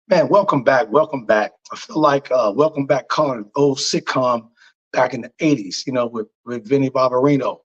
Man, welcome back. Welcome back. I feel like welcome back calling an old sitcom back in the 80s, with Vinny Barbarino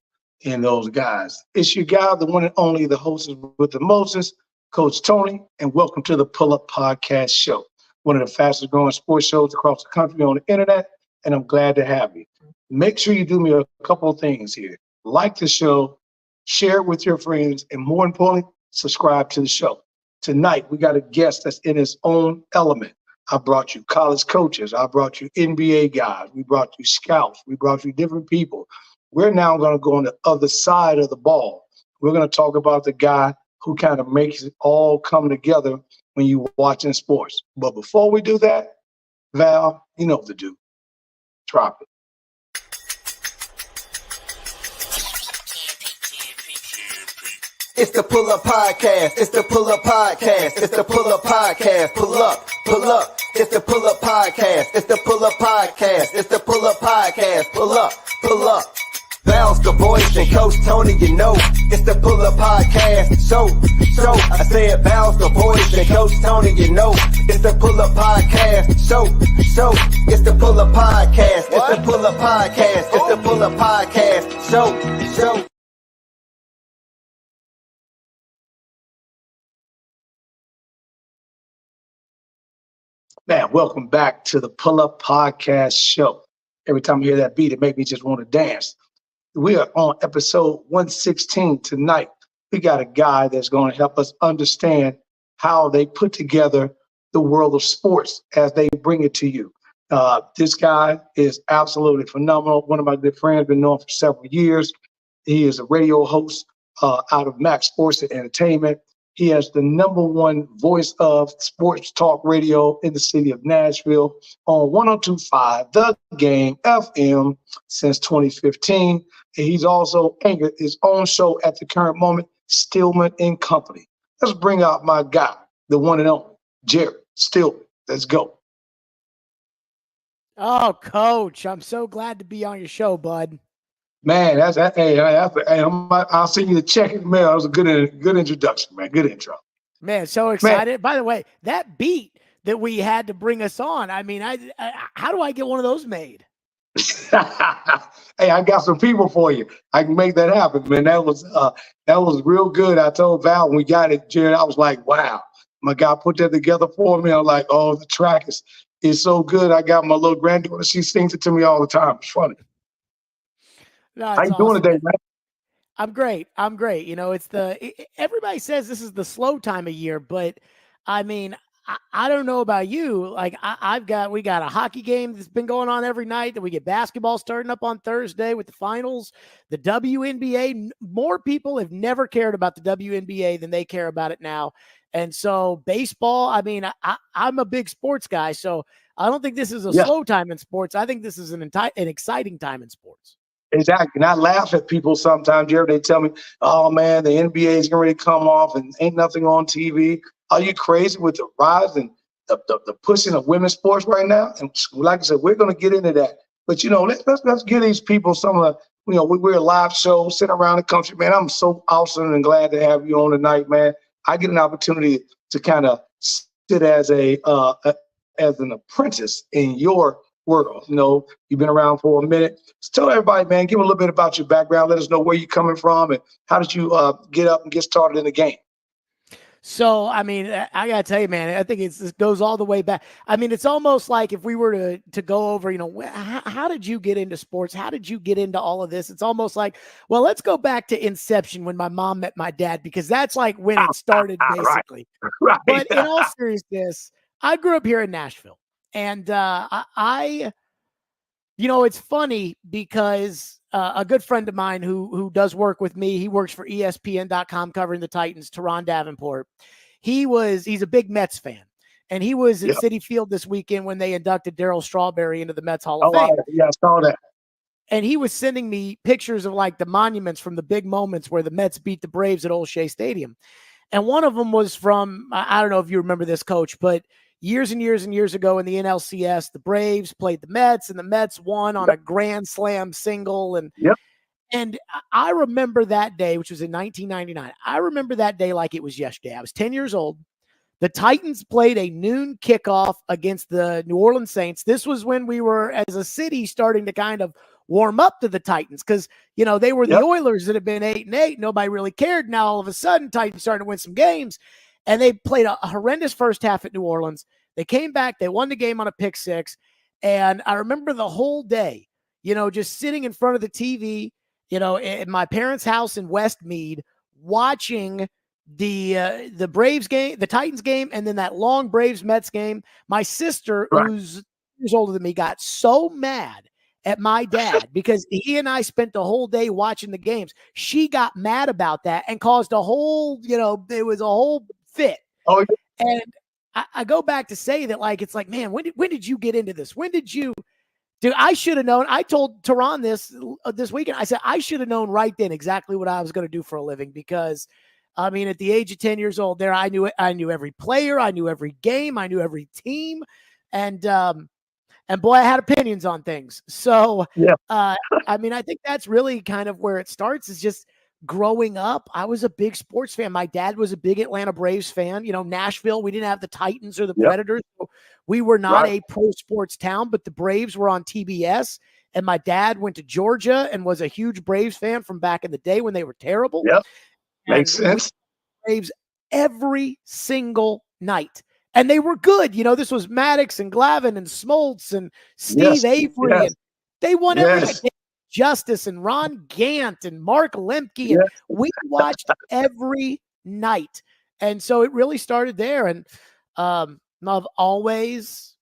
and those guys. It's your guy, the one and only, the hostess with the Moses, Coach Tony, and welcome to the Pull Up Podcast Show, one of the fastest growing sports shows across the country on the internet, and I'm glad to have you. Make sure you do me a couple of things here. Like the show, share it with your friends, and more importantly, subscribe to the show. Tonight, we got a guest that's in his own element. I brought you college coaches. I brought you NBA guys. We brought you scouts. We brought you different people. We're now going to go on the other side of the ball. We're going to talk about the guy who kind of makes it all come together when you're watching sports. But before we do that, Val, you know what to do. Drop it. It's the Pull Up Podcast. It's the Pull Up Podcast. It's the Pull Up Podcast. Pull up, pull up. It's the Pull Up Podcast. It's the Pull Up Podcast. It's the Pull Up Podcast. Pull up, pull up. Val's the voice and Coach Tony, you know. It's the Pull Up Podcast. So, I said Val's the voice and Coach Tony, you know. It's the Pull Up Podcast. So, it's the Pull Up Podcast. It's the Pull Up Podcast. It's the Pull Up Podcast. So. Man, welcome back to the Pull Up Podcast Show. Every time I hear that beat, it makes me just want to dance. We are on episode 116 tonight. We got a guy that's going to help us understand how they put together the world of sports as they bring it to you. This guy is absolutely phenomenal. One of my good friends, been known for several years. He is a radio host out of Max Sports and Entertainment. He has the number one voice of sports talk radio in the city of Nashville on 102.5 The Game FM since 2015. And he's also anchored his own show at the current moment, Stillman and Company. Let's bring out my guy, the one and only, Jared Stillman. Let's go. Oh, Coach, I'm so glad to be on your show, bud. Man, I'll send you the check in the mail. That was a good introduction, man. Good intro. Man, so excited. Man. By the way, that beat that we had to bring us on, I mean, how do I get one of those made? Hey, I got some people for you. I can make that happen, man. That was real good. I told Val when we got it, Jared, I was like, wow. My guy put that together for me. I'm like, oh, the track is so good. I got my little granddaughter. She sings it to me all the time. It's funny. No, how you doing today, man? I'm great. You know, everybody says this is the slow time of year, but I mean, I don't know about you. Like we got a hockey game that's been going on every night. Then we get basketball starting up on Thursday with the finals, the WNBA. More people have never cared about the WNBA than they care about it now. And so baseball, I mean, I'm a big sports guy, so I don't think this is a slow time in sports. I think this is an exciting time in sports. Exactly. And I laugh at people sometimes, Jared. They tell me, oh, man, the NBA is going to come off and ain't nothing on TV. Are you crazy with the rise and the pushing of women's sports right now? And like I said, we're going to get into that. But, let's give these people some of the, we're a live show, sitting around the country. Man, I'm so awesome and glad to have you on tonight, man. I get an opportunity to kind of sit as an apprentice in your world. You've been around for a minute. Just tell everybody, man, give a little bit about your background. Let us know where you're coming from and how did you get up and get started in the game. So, I mean, I got to tell you, man, I think it goes all the way back. I mean, it's almost like if we were to go over, how did you get into sports? How did you get into all of this? It's almost like, well, let's go back to inception when my mom met my dad, because that's like when it started, basically. Right. But in all seriousness, I grew up here in Nashville. And it's funny because a good friend of mine who does work with me, he works for ESPN.com covering the Titans, Teron Davenport. He's a big Mets fan. And he was at Citi Field this weekend when they inducted Darryl Strawberry into the Mets Hall of Fame. Yeah, I saw that. And he was sending me pictures of like the monuments from the big moments where the Mets beat the Braves at Old Shea Stadium. And one of them was from, I don't know if you remember this, Coach, but years and years and years ago in the NLCS, the Braves played the Mets, and the Mets won on a grand slam single. And I remember that day, which was in 1999. I remember that day like it was yesterday. I was 10 years old. The Titans played a noon kickoff against the New Orleans Saints. This was when we were, as a city, starting to kind of warm up to the Titans because, they were the Oilers that had been 8-8. Nobody really cared. Now, all of a sudden, Titans started to win some games, and they played a horrendous first half at New Orleans. They came back. They won the game on a pick six, and I remember the whole day, just sitting in front of the TV, at my parents' house in Westmead, watching the Braves game, the Titans game, and then that long Braves Mets game. My sister, who's years older than me, got so mad at my dad because he and I spent the whole day watching the games. She got mad about that and caused a whole, it was a whole fit. Oh, yeah. And I go back to say that, like, it's like, man, when did you get into this? When did you? Dude, I should have known. I told Tehran this weekend. I said I should have known right then exactly what I was going to do for a living because, I mean, at the age of 10 years old, there I knew it. I knew every player. I knew every game. I knew every team, and boy, I had opinions on things. So, I mean, I think that's really kind of where it starts. Is just growing up. I was a big sports fan. My dad was a big Atlanta Braves fan. Nashville. We didn't have the Titans or the Predators. So we were not a pro sports town, but the Braves were on TBS. And my dad went to Georgia and was a huge Braves fan from back in the day when they were terrible. Yep. Makes sense. Braves every single night. And they were good. This was Maddox and Glavine and Smoltz and Steve Avery. And they won every night. Justice and Ron Gant and Mark Lemke. And we watched every night. And so it really started there. And I've always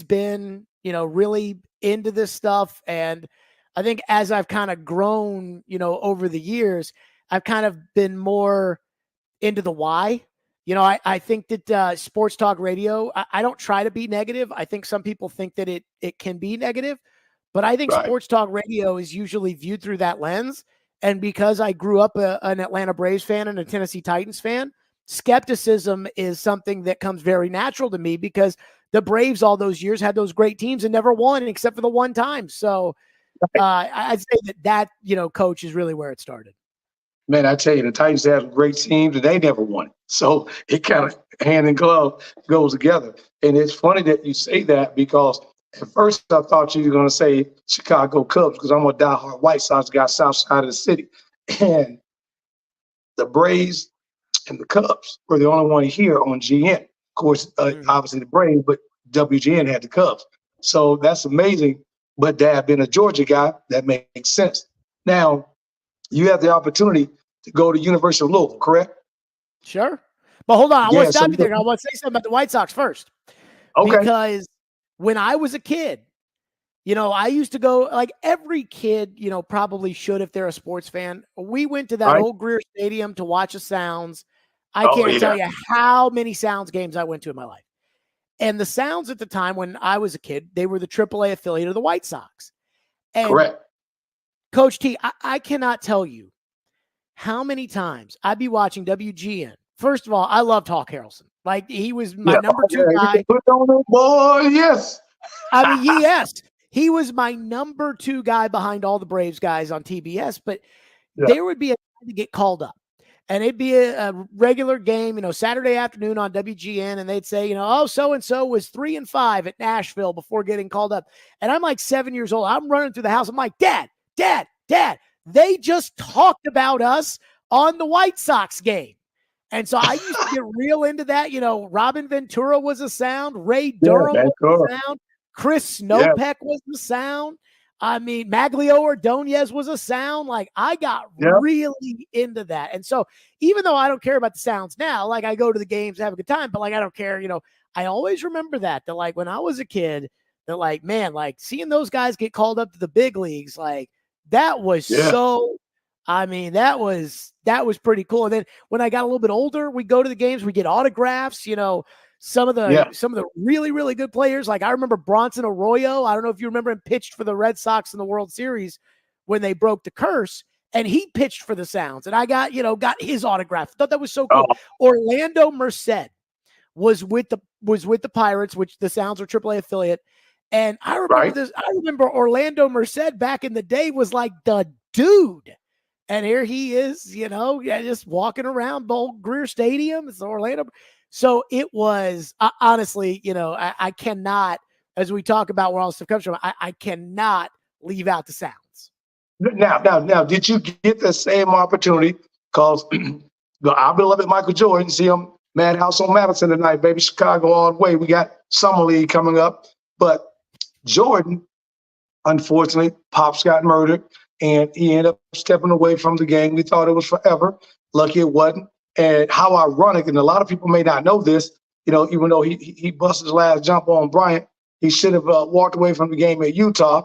been, really into this stuff. And I think as I've kind of grown, over the years, I've kind of been more into the why. I think that sports talk radio, I don't try to be negative. I think some people think that it can be negative, but I think sports talk radio is usually viewed through that lens. And because I grew up an Atlanta Braves fan and a Tennessee Titans fan, skepticism is something that comes very natural to me because the Braves all those years had those great teams and never won except for the one time. So I'd say that, coach is really where it started. Man, I tell you, the Titans have great teams and they never won. So it kind of hand in glove goes together. And it's funny that you say that because at first I thought you were going to say Chicago Cubs because I'm a diehard White Sox guy, south side of the city. And the Braves and the Cubs were the only one here on GN. Of course, obviously the Braves, but WGN had the Cubs. So that's amazing. But Dad being a Georgia guy, that makes sense. Now, you have the opportunity to go to University of Louisville, correct? Sure. But hold on. I want to stop you there. I want to say something about the White Sox first. Okay. Because when I was a kid, I used to go, like every kid, probably should if they're a sports fan. We went to that old Greer Stadium to watch the Sounds. I can't tell you how many Sounds games I went to in my life. And the Sounds at the time when I was a kid, they were the AAA affiliate of the White Sox. And correct. Coach T, I cannot tell you how many times I'd be watching WGN. First of all, I loved Hawk Harrelson. Like, he was my number two guy. Put on it, boy, yes. I mean, yes. He was my number two guy behind all the Braves guys on TBS. But there would be a time to get called up. And it'd be a regular game, Saturday afternoon on WGN. And they'd say, oh, so-and-so was 3-5 at Nashville before getting called up. And I'm like 7 years old. I'm running through the house. I'm like, Dad, they just talked about us on the White Sox game. And so I used to get real into that. Robin Ventura was a Sound. Ray Durham was a Sound. Chris Snopek was the Sound. I mean, Maglio Ordonez was a Sound. Like, I got really into that. And so even though I don't care about the Sounds now, like, I go to the games, have a good time, but like, I don't care. I always remember that like when I was a kid, that like, man, like seeing those guys get called up to the big leagues, like that was so, I mean, that was pretty cool. And then when I got a little bit older, we go to the games, we get autographs, some of the really, really good players. Like I remember Bronson Arroyo. I don't know if you remember him, pitched for the Red Sox in the World Series when they broke the curse, and he pitched for the Sounds. And I got his autograph. Thought that was so cool. Orlando Merced was with the Pirates, which the Sounds are AAA affiliate. And I remember this. I remember Orlando Merced back in the day was like the dude. And here he is, just walking around the old Greer Stadium. It's Orlando. So it was honestly, I cannot, as we talk about where all this stuff comes from, I cannot leave out the sounds. Now, did you get the same opportunity? Because our beloved Michael Jordan, see him Madhouse on Madison tonight, baby. Chicago all the way. We got Summer League coming up. But Jordan, unfortunately, Pops got murdered and he ended up stepping away from the game. We thought it was forever. Lucky it wasn't. And how ironic, and a lot of people may not know this, even though he busted his last jump on Bryant, he should have walked away from the game at Utah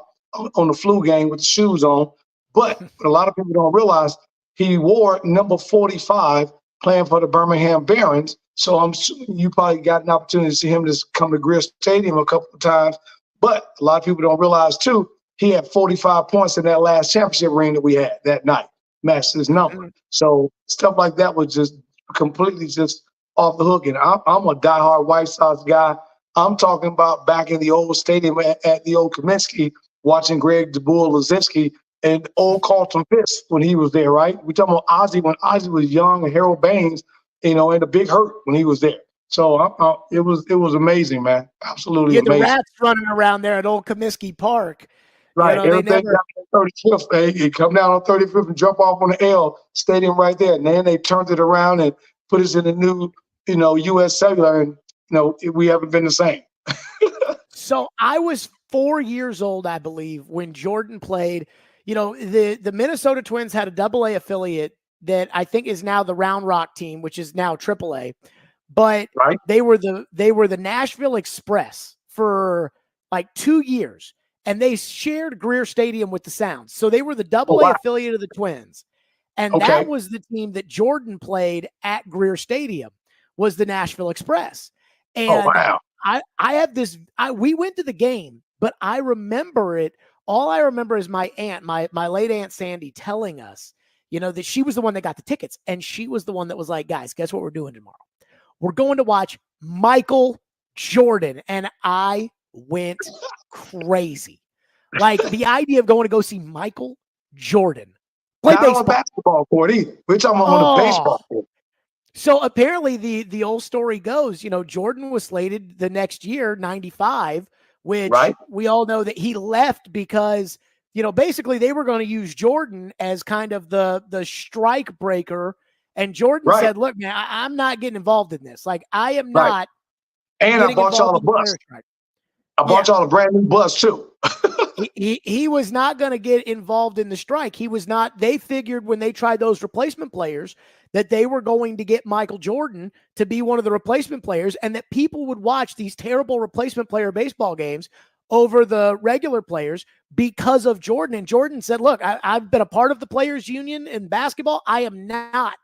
on the flu game with the shoes on. But a lot of people don't realize he wore number 45 playing for the Birmingham Barons. So I'm assuming you probably got an opportunity to see him just come to Greer Stadium a couple of times. But a lot of people don't realize, too, he had 45 points in that last championship ring that we had that night, matched his number. So stuff like that was just completely just off the hook. And I'm a diehard White Sox guy. I'm talking about back in the old stadium at the old Kaminsky, watching Greg DeBull Lazinski and old Carlton Fisk when he was there, right? We talking about Ozzie when Ozzie was young and Harold Baines, and a Big Hurt when he was there. So it was amazing, man. Absolutely amazing. The rats running around there at old Comiskey Park. Right. Everything down on 35th. You come down on 35th and jump off on the L stadium right there. And then they turned it around and put us in the new, U.S. Cellular. And, we haven't been the same. So I was 4 years old, I believe, when Jordan played. The Minnesota Twins had a Double-A affiliate that I think is now the Round Rock team, which is now Triple-A. But right. they were the Nashville Express for like 2 years, and they shared Greer Stadium with the Sounds. So they were the Double-A affiliate of the Twins, and that was the team that Jordan played at Greer Stadium, was the Nashville Express. And I have this. We went to the game, but I remember it. All I remember is my aunt, my late Aunt Sandy, telling us, that she was the one that got the tickets, and she was the one that was like, "Guys, guess what we're doing tomorrow? We're going to watch Michael Jordan." And I went crazy. Like the idea of going to go see Michael Jordan play baseball. Not on a basketball court either. We're talking about on a baseball court. So apparently the old story goes, Jordan was slated the next year, 95, which we all know that he left because, basically they were going to use Jordan as kind of the strike breaker. And Jordan said, "Look, man, I'm not getting involved in this. Like, I am not." And I bought y'all a bus. I bought y'all a brand new bus too. he was not going to get involved in the strike. He was not. They figured when they tried those replacement players that they were going to get Michael Jordan to be one of the replacement players, and that people would watch these terrible replacement player baseball games over the regular players because of Jordan. And Jordan said, "Look, I've been a part of the players union in basketball. I am not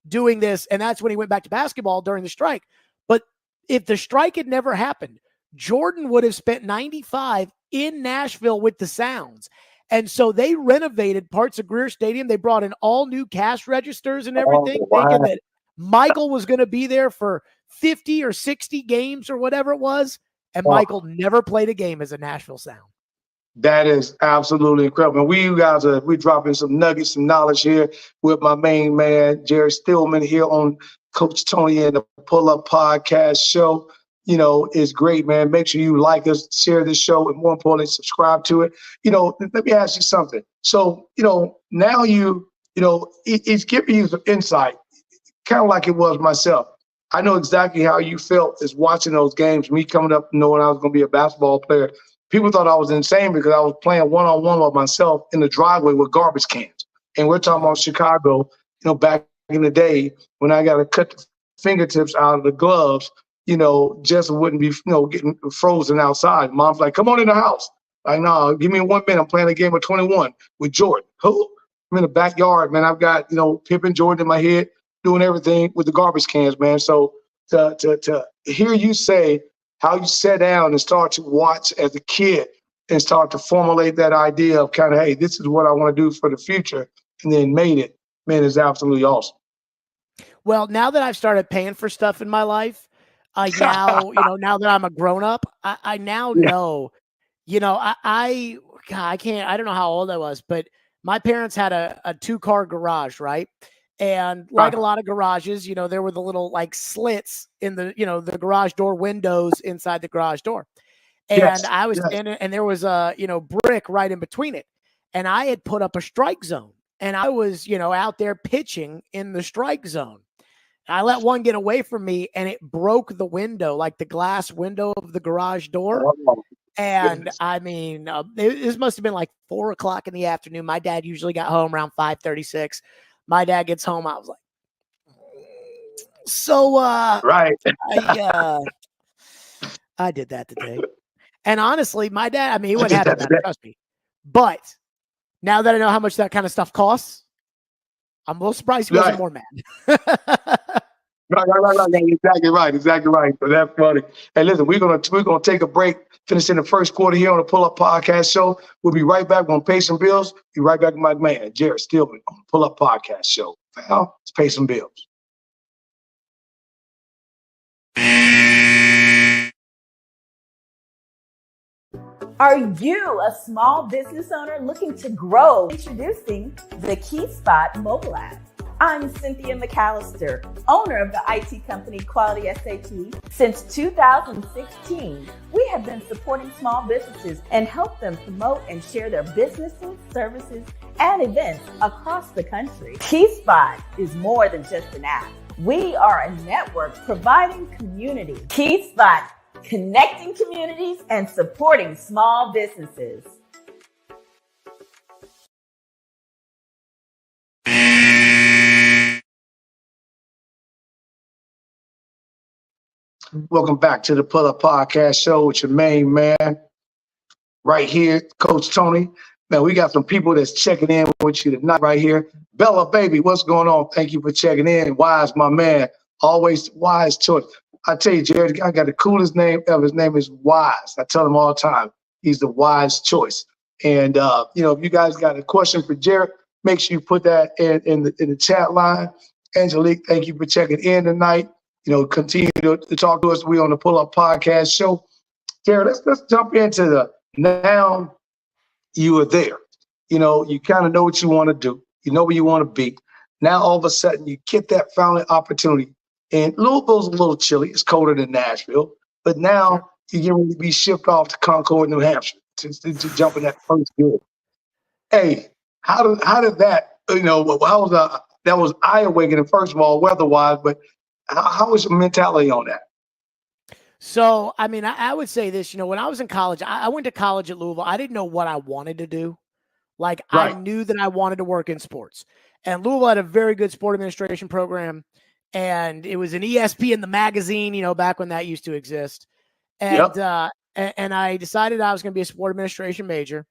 doing this." And that's when he went back to basketball during the strike. But if the strike had never happened, Jordan would have spent 95 in Nashville with the Sounds. And so they renovated parts of Greer Stadium. They brought in all new cash registers and everything, thinking that Michael was going to be there for 50 or 60 games or whatever it was. And Michael never played a game as a Nashville Sound. That is absolutely incredible. And we dropping some nuggets, some knowledge here with my main man, Jerry Stillman, here on Coach Tony and the Pull Up Podcast show. Is great, man. Make sure you like us, share this show, and more importantly, subscribe to it. Let me ask you something. So, now it's giving you some insight, kind of like it was myself. I know exactly how you felt as watching those games, me coming up knowing I was going to be a basketball player. People thought I was insane because I was playing one-on-one with myself in the driveway with garbage cans. And we're talking about Chicago, back in the day when I got to cut the fingertips out of the gloves, just wouldn't be, getting frozen outside. Mom's like, "Come on in the house." Like, "No, give me 1 minute. I'm playing a game of 21 with Jordan." Who? I'm in the backyard, man. I've got, Pippen Jordan in my head, doing everything with the garbage cans, man. So to hear you say how you sat down and start to watch as a kid and start to formulate that idea of kind of, hey, this is what I want to do for the future, and then made it, man, is absolutely awesome. Well, now that I've started paying for stuff in my life, now that I'm a grown up, I now know, I don't know how old I was, but my parents had a 2-car garage, right? And like a lot of garages, you know, there were the little like slits in the, you know, the garage door windows inside the garage door. And I was standing, and there was a, you know, brick right in between it. And I had put up a strike zone, and I was, you know, out there pitching in the strike zone. I let one get away from me, and it broke the window, like the glass window of the garage door. And I mean, this must have been like 4 o'clock in the afternoon. My dad usually got home around 5:36. My dad gets home. I was like, so, right. I did that today. And honestly, my dad, I mean, he wouldn't have that, trust me. But now that I know how much that kind of stuff costs, I'm a little surprised he wasn't more mad. Right. Exactly right. So that's funny. Hey, listen, we're gonna take a break, finish in the first quarter here on the Pull Up Podcast Show. We'll be right back. We're gonna pay some bills. Be right back with my man, Jared Stillman, on the Pull Up Podcast Show. Well, let's pay some bills. Are you a small business owner looking to grow? Introducing the KeySpot mobile app. I'm Cynthia McAllister, owner of the IT company Quality SAP. Since 2016, we have been supporting small businesses and help them promote and share their businesses, services, and events across the country. KeySpot is more than just an app. We are a network providing community. KeySpot, connecting communities and supporting small businesses. Welcome back to the Pull Up Podcast Show with your main man right here, Coach Tony. Man, we got some people that's checking in with you tonight right here. Bella, baby, what's going on? Thank you for checking in. Wise, my man, always wise choice. I tell you, Jared, I got the coolest name ever. His name is Wise. I tell him all the time, he's the wise choice. And, you know, if you guys got a question for Jared, make sure you put that in the chat line. Angelique, thank you for checking in tonight. You know, continue to talk to us. We're on the Pull Up Podcast Show. Jared, let's jump into the now you are there. You know, you kind of know what you want to do. You know where you want to be. Now, all of a sudden, you get that founding opportunity. And Louisville's a little chilly. It's colder than Nashville. But now you're going to be shipped off to Concord, New Hampshire to jump in that first gear. Hey, how did that, you know, that was eye-awakening, first of all, weather-wise, but how was your mentality on that? So, I mean, I would say this, you know, when I was in college, I went to college at Louisville. I didn't know what I wanted to do. Like, right. I knew that I wanted to work in sports. And Louisville had a very good sport administration program. And it was an ESPN, the magazine, you know, back when that used to exist. And, and I decided I was going to be a sport administration major.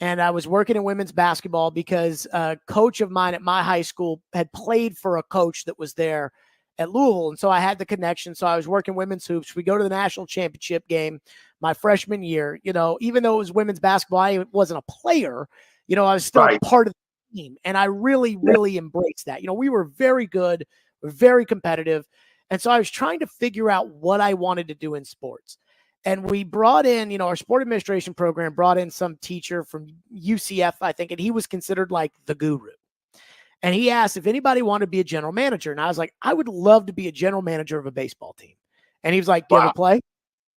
And I was working in women's basketball because a coach of mine at my high school had played for a coach that was there at Louisville. And so I had the connection. So I was working women's hoops. We go to the national championship game my freshman year. You know, even though it was women's basketball, I wasn't a player. You know, I was still part of the team. And I really, really embraced that. You know, we were very good, very competitive. And so I was trying to figure out what I wanted to do in sports. And we brought in, you know, our sport administration program brought in some teacher from UCF, I think, and he was considered like the guru. And he asked if anybody wanted to be a general manager. And I was like, I would love to be a general manager of a baseball team. And he was like, do you ever play?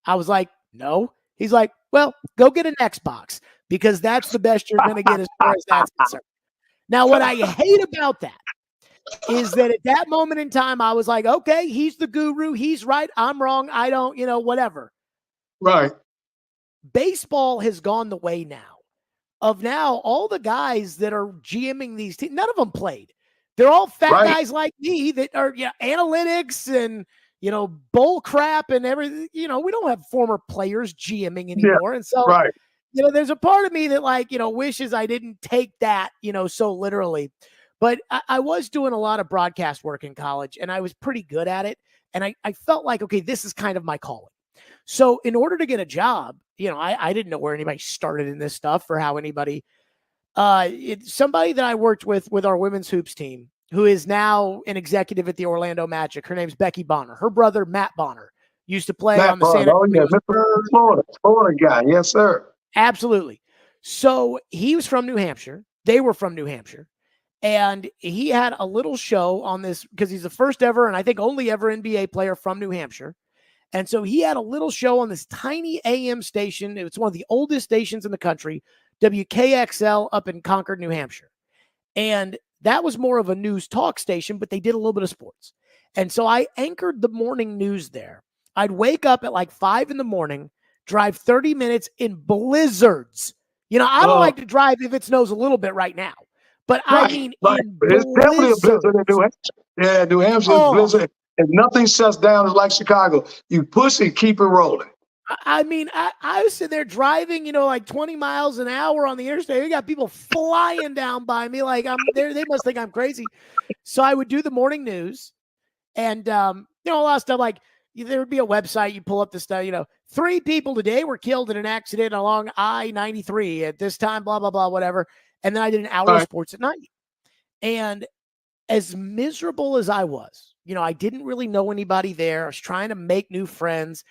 I was like, no. He's like, well, go get an Xbox because that's the best you're going to get as far as that's concerned. Now, what I hate about that is that at that moment in time, I was like, okay, he's the guru. He's right. I'm wrong. I don't, you know, whatever. Right. Baseball has gone the way now of all the guys that are GMing these teams. None of them played. They're all fat guys like me that are, you know, analytics and, you know, bull crap and everything. You know, we don't have former players GMing anymore. And so, you know, there's a part of me that, like, you know, wishes I didn't take that, you know, so literally. But I was doing a lot of broadcast work in college and I was pretty good at it. And I felt like, okay, this is kind of my calling. So in order to get a job, you know, I didn't know where anybody started in this stuff or how anybody, somebody that I worked with our women's hoops team, who is now an executive at the Orlando Magic. Her name's Becky Bonner. Her brother, Matt Bonner, used to play on the Santa Florida guy. Yes, sir. Absolutely. So he was from New Hampshire. They were from New Hampshire. And he had a little show on this because he's the first ever, and I think only ever NBA player from New Hampshire. And so he had a little show on this tiny AM station. It was one of the oldest stations in the country, WKXL, up in Concord, New Hampshire. And that was more of a news talk station, but they did a little bit of sports. And so I anchored the morning news there. I'd wake up at like 5 a.m, drive 30 minutes in blizzards. You know, I don't like to drive if it snows a little bit right now. But I mean, it's definitely a blizzard in New Hampshire. Yeah, New Hampshire is blizzard. If nothing shuts down, it's like Chicago. You push it, keep it rolling. I mean, I was sitting there driving, you know, like 20 miles an hour on the interstate. We got people flying down by me like I'm there. They must think I'm crazy. So I would do the morning news, and you know, a lot of stuff like there would be a website. You pull up the stuff. You know, 3 people today were killed in an accident along I-93 at this time. Blah blah blah, whatever. And then I did an hour of sports at night. And as miserable as I was, you know, I didn't really know anybody there. I was trying to make new friends.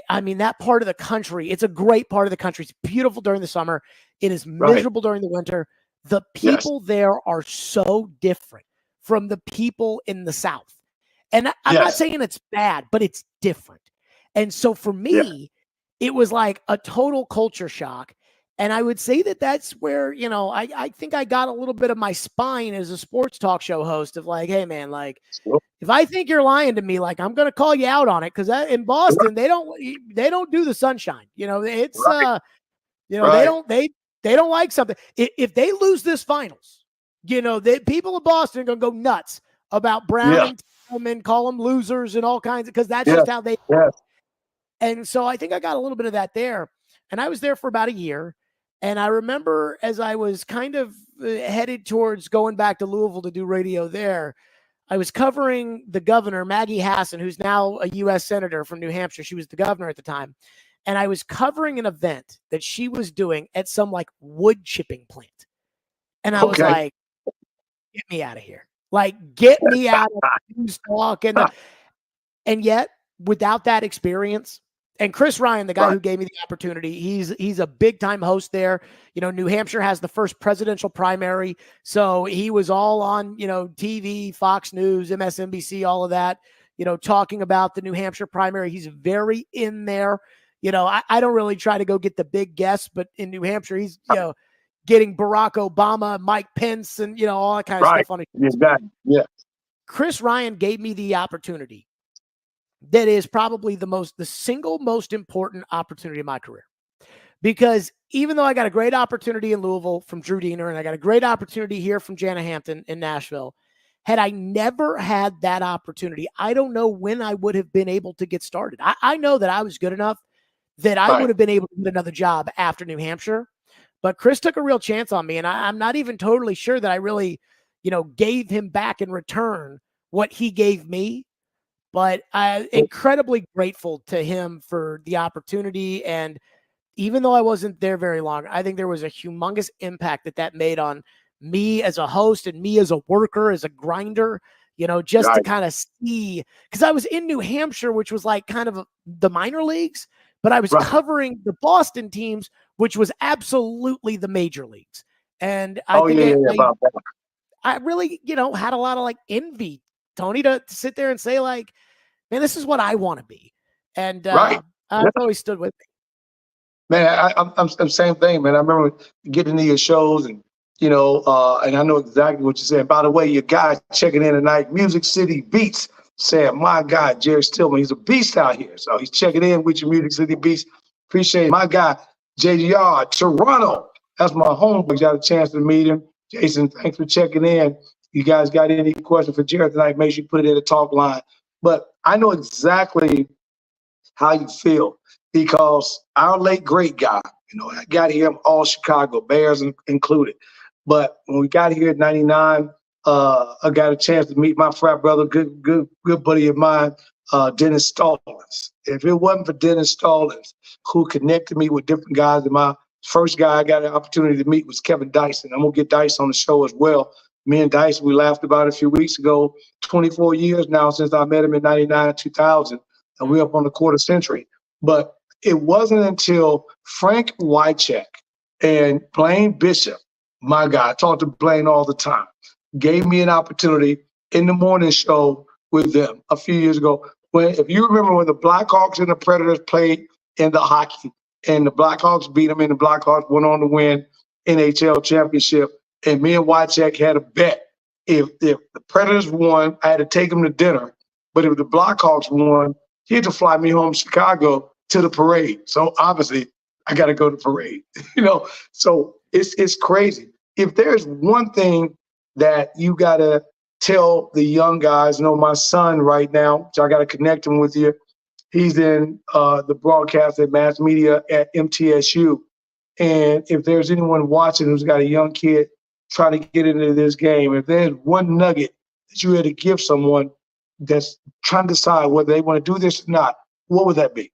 I mean, that part of the country, it's a great part of the country. It's beautiful during the summer. It is miserable during the winter. The people there are so different from the people in the South. And I'm not saying it's bad, but it's different. And so for me, it was like a total culture shock. And I would say that that's where, you know, I think I got a little bit of my spine as a sports talk show host of like, hey, man, like, if I think you're lying to me, like, I'm going to call you out on it. Because in Boston, they don't do the sunshine. You know, it's, you know, they don't like something. If they lose this finals, you know, people in Boston are going to go nuts about Brown and Tillman, call them losers and all kinds of, because that's just how they. And so I think I got a little bit of that there. And I was there for about a year. And I remember as I was kind of headed towards going back to Louisville to do radio there, I was covering the governor, Maggie Hassan, who's now a U.S. Senator from New Hampshire. She was the governor at the time. And I was covering an event that she was doing at some like wood chipping plant. And I was like, get me out of here. Like, get me out of news talk. And yet, without that experience, and Chris Ryan, the guy who gave me the opportunity, he's a big time host there. You know, New Hampshire has the first presidential primary. So he was all on, you know, TV, Fox News, MSNBC, all of that, you know, talking about the New Hampshire primary. He's very in there. You know, I don't really try to go get the big guests, but in New Hampshire, he's, you know, getting Barack Obama, Mike Pence, and, you know, all that kind of stuff on it. Chris Ryan gave me the opportunity. That is probably the single most important opportunity in my career. Because even though I got a great opportunity in Louisville from Drew Diener, and I got a great opportunity here from Jana Hampton in Nashville, had I never had that opportunity, I don't know when I would have been able to get started. I know that I was good enough that I would have been able to get another job after New Hampshire. But Chris took a real chance on me, and I'm not even totally sure that I really, you know, gave him back in return what he gave me. But I'm incredibly grateful to him for the opportunity. And even though I wasn't there very long, I think there was a humongous impact that made on me as a host and me as a worker, as a grinder, you know, just to kind of see, because I was in New Hampshire, which was like kind of the minor leagues, but I was covering the Boston teams, which was absolutely the major leagues. And I really, you know, had a lot of like envy, Tony, to sit there and say like, man, this is what I want to be. And I've always stood with me. Man, I'm the same thing, man. I remember getting into your shows and, you know, and I know exactly what you're saying. By the way, your guy checking in tonight, Music City Beats, saying, my guy, Jerry Stillman, he's a beast out here. So he's checking in with your Music City Beats. Appreciate it. My guy, JGR, Toronto. That's my homeboy. Got a chance to meet him. Jason, thanks for checking in. You guys got any questions for Jared tonight, make sure you put it in the talk line. But I know exactly how you feel because our late great guy, you know, I got here, all Chicago, Bears included. But when we got here in '99, I got a chance to meet my frat brother, good buddy of mine, Dennis Stallings. If it wasn't for Dennis Stallings, who connected me with different guys, and my first guy I got an opportunity to meet was Kevin Dyson. I'm gonna get Dyson on the show as well. Me and Dyson, we laughed about it a few weeks ago. 24 years now since I met him in '99 and 2000, and we're up on the quarter century. But it wasn't until Frank Wycheck and Blaine Bishop, my guy, I talk to Blaine all the time, gave me an opportunity in the morning show with them a few years ago. If you remember when the Blackhawks and the Predators played in the hockey, and the Blackhawks beat them, and the Blackhawks went on to win NHL championship, and me and Wycheck had a bet. If the Predators won, I had to take them to dinner. But if the Blackhawks won, he had to fly me home to Chicago to the parade. So obviously, I got to go to the parade. So it's crazy. If there's one thing that you got to tell the young guys, my son right now, so I got to connect him with you. He's in the broadcast and mass media at MTSU. And if there's anyone watching who's got a young kid trying to get into this game, if there's one nugget that you had to give someone that's trying to decide whether they want to do this or not, what would that be?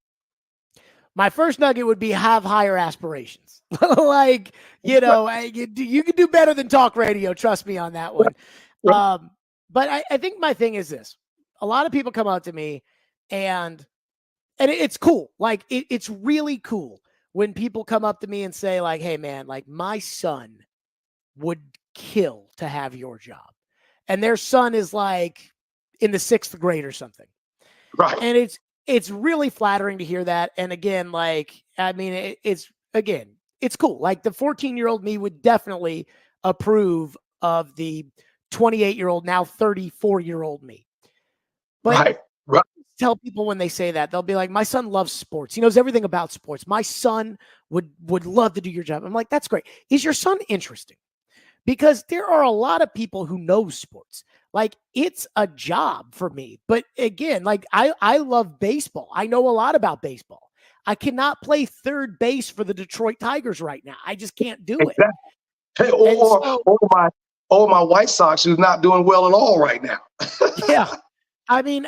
My first nugget would be have higher aspirations. Like, you can do better than talk radio. Trust me on that one. Yeah. But I think my thing is this. A lot of people come out to me and it's cool. Like it's really cool when people come up to me and say like, hey man, like my son would kill to have your job. And their son is like in the 6th grade or something. Right. And it's really flattering to hear that. And again, like, I mean, it's cool. Like the 14-year-old me would definitely approve of the 28-year-old, now 34-year-old me. But right. Tell people when they say that, they'll be like, my son loves sports. He knows everything about sports. My son would love to do your job. I'm like, that's great. Is your son interesting? Because there are a lot of people who know sports. Like it's a job for me. But again, like I love baseball. I know a lot about baseball. I cannot play third base for the Detroit Tigers right now. I just can't do it. Exactly. Or my White Sox, who's not doing well at all right now. Yeah. I mean,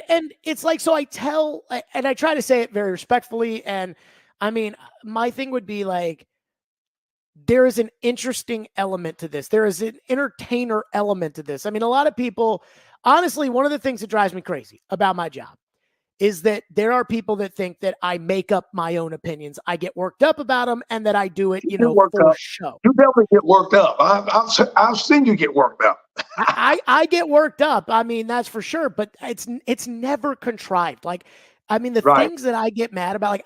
and it's like, so I tell, and I try to say it very respectfully. And I mean, my thing would be like, there is an interesting element to this. There is an entertainer element to this. I mean, a lot of people, honestly, one of the things that drives me crazy about my job is that there are people that think that I make up my own opinions. I get worked up about them and that I do it, for show. You definitely get worked up. I've seen you get worked up. I get worked up. I mean, that's for sure, but it's never contrived. Like, I mean, the things that I get mad about, like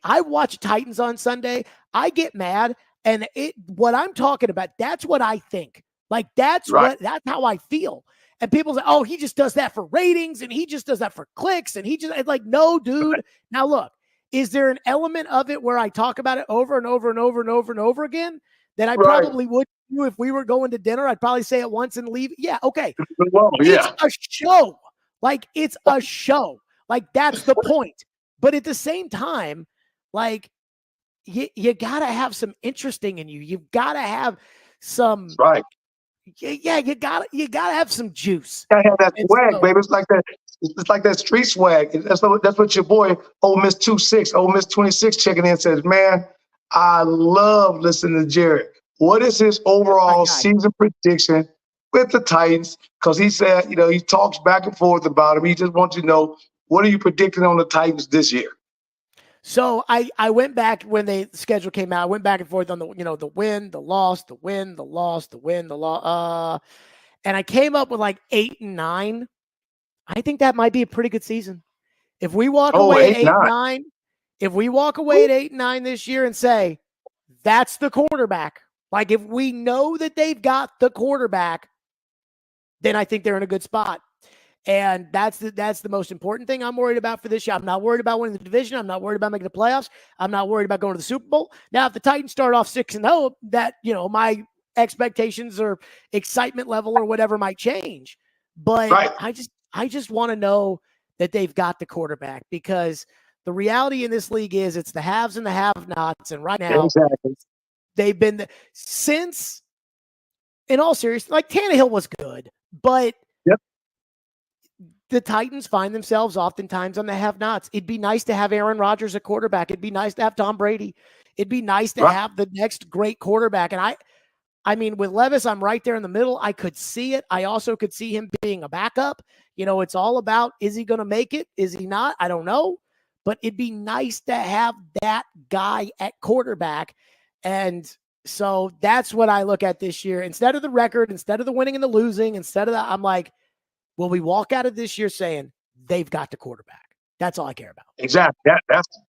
I watch Titans on Sunday. I get mad. And what I'm talking about, that's what I think. Like, that's how I feel. And people say, oh, he just does that for ratings and he just does that for clicks. And it's like, no, dude. Now look, is there an element of it where I talk about it over and over and over and over and over again that I probably would do if we were going to dinner? I'd probably say it once and leave. Yeah. Okay. Well, yeah. It's a show. Like, it's a show. Like, that's the point. But at the same time, like, you gotta have some interesting in you. You've got to have some. Right. Yeah, you gotta have some juice. You gotta have that swag, baby. It's like that. It's like that street swag. That's what your boy, Ole Miss 26, Ole Miss 26, checking in says, man, I love listening to Jared. What is his overall season prediction with the Titans? Because he said, he talks back and forth about him. He just wants to know, what are you predicting on the Titans this year? So I went back when the schedule came out. I went back and forth on the win, the loss, the win, the loss, the win, the loss. And I came up with like 8 and 9. I think that might be a pretty good season. If we walk away at 8-9, if we walk away at 8-9 this year and say that's the quarterback, like if we know that they've got the quarterback, then I think they're in a good spot. And that's the most important thing I'm worried about for this year. I'm not worried about winning the division. I'm not worried about making the playoffs. I'm not worried about going to the Super Bowl. Now, if the Titans start off 6-0, that, my expectations or excitement level or whatever might change. But I just want to know that they've got the quarterback, because the reality in this league is it's the haves and the have-nots. And right now, they've been since, in all seriousness, like Tannehill was good, but the Titans find themselves oftentimes on the have-nots. It'd be nice to have Aaron Rodgers at quarterback. It'd be nice to have Tom Brady. It'd be nice to have the next great quarterback. And I mean, with Levis, I'm right there in the middle. I could see it. I also could see him being a backup. It's all about, is he going to make it? Is he not? I don't know. But it'd be nice to have that guy at quarterback. And So that's what I look at this year. Instead of the record, instead of the winning and the losing, instead of that, I'm like, will we walk out of this year saying they've got the quarterback? That's all I care about. Exactly.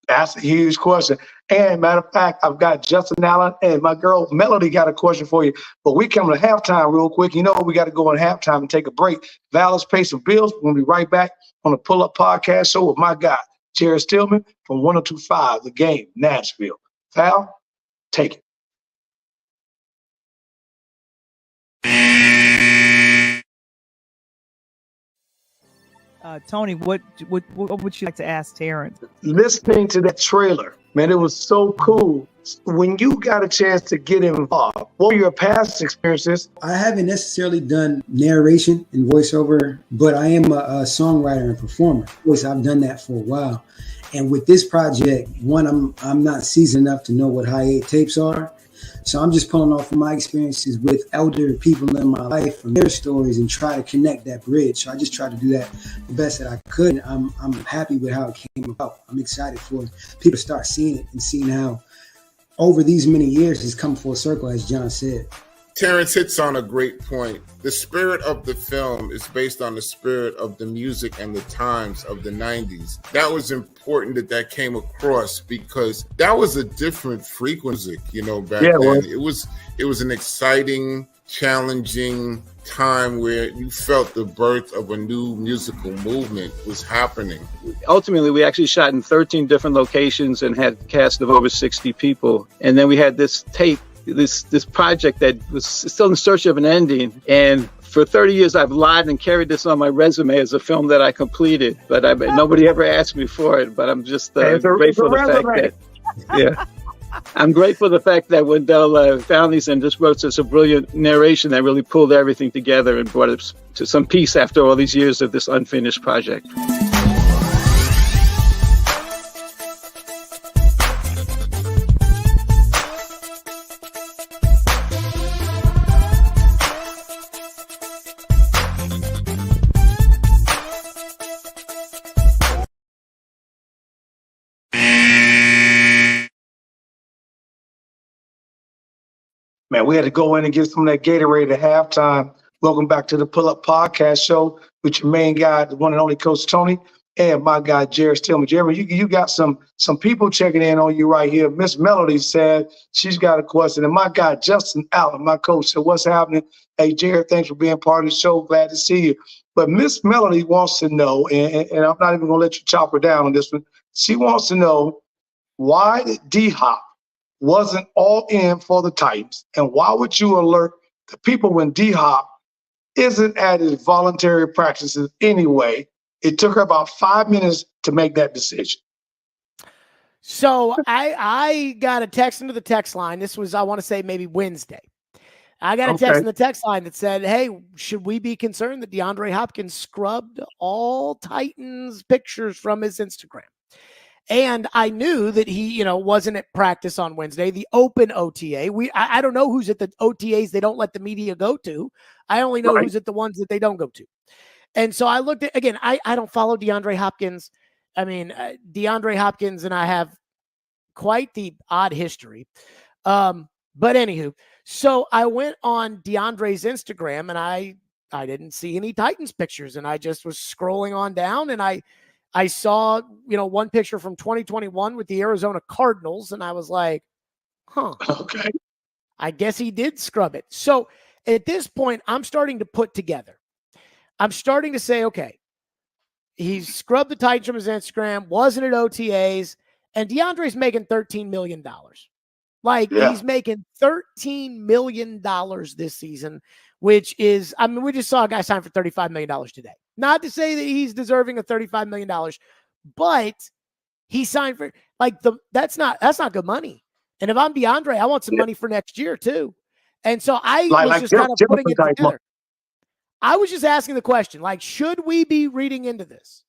That's a huge question. And matter of fact, I've got Justin Allen and my girl Melody got a question for you. But we come to halftime real quick. You know, we got to go on halftime and take a break. Val, let's pay some bills. We'll be right back on the Pull Up Podcast Show with my guy, Jared Stillman from 1025 The Game, Nashville. Val, take it. Tony, what would you like to ask Terrence? Listening to that trailer, man, it was so cool. When you got a chance to get involved, what were your past experiences? I haven't necessarily done narration and voiceover, but I am a songwriter and performer. Of course, I've done that for a while. And with this project, one, I'm not seasoned enough to know what high 8 tapes are. So I'm just pulling off of my experiences with elder people in my life from their stories and try to connect that bridge. So I just tried to do that the best that I could. And I'm happy with how it came about. I'm excited for people to start seeing it and seeing how over these many years it's come full circle, as John said. Terrence hits on a great point. The spirit of the film is based on the spirit of the music and the times of the 90s. That was important that came across because that was a different frequency, back then. It was an exciting, challenging time where you felt the birth of a new musical movement was happening. Ultimately, we actually shot in 13 different locations and had a cast of over 60 people. And then we had this tape, this project that was still in search of an ending. And for 30 years, I've lied and carried this on my resume as a film that I completed, but nobody ever asked me for it. But I'm just grateful for the fact that, I'm grateful for the fact that Wendell found these and just wrote such a brilliant narration that really pulled everything together and brought it to some peace after all these years of this unfinished project. Man, we had to go in and get some of that Gatorade at halftime. Welcome back to the Pull Up Podcast Show with your main guy, the one and only Coach Tony, and my guy, Jared Stillman. Jared, you got some people checking in on you right here. Miss Melody said she's got a question. And my guy, Justin Allen, my coach, said, what's happening? Hey, Jared, thanks for being part of the show. Glad to see you. But Miss Melody wants to know, and I'm not even going to let you chop her down on this one. She wants to know, why did D-Hop wasn't all in for the Titans? And why would you alert the people when D-Hop isn't at his voluntary practices anyway? It took her about 5 minutes to make that decision. So I got a text into the text line. This was, I want to say, maybe Wednesday. I got a text in the text line that said, hey, should we be concerned that DeAndre Hopkins scrubbed all Titans pictures from his Instagram? And I knew that he, wasn't at practice on Wednesday, the open OTA. I don't know who's at the OTAs they don't let the media go to. I only know who's at the ones that they don't go to. And so I looked at, again, I don't follow DeAndre Hopkins. I mean, DeAndre Hopkins and I have quite the odd history. But anywho, so I went on DeAndre's Instagram and I didn't see any Titans pictures. And I just was scrolling on down and I saw, one picture from 2021 with the Arizona Cardinals, and I was like, okay, I guess he did scrub it. So at this point, I'm starting to put together. I'm starting to say, okay, he scrubbed the Titans from his Instagram, wasn't at OTAs, and DeAndre's making $13 million. He's making $13 million this season, which is, we just saw a guy sign for $35 million today. Not to say that he's deserving of $35 million, but he signed for that's not good money. And if I'm DeAndre, I want some money for next year too. And so I was just kind of putting it together. I was just asking the question, should we be reading into this?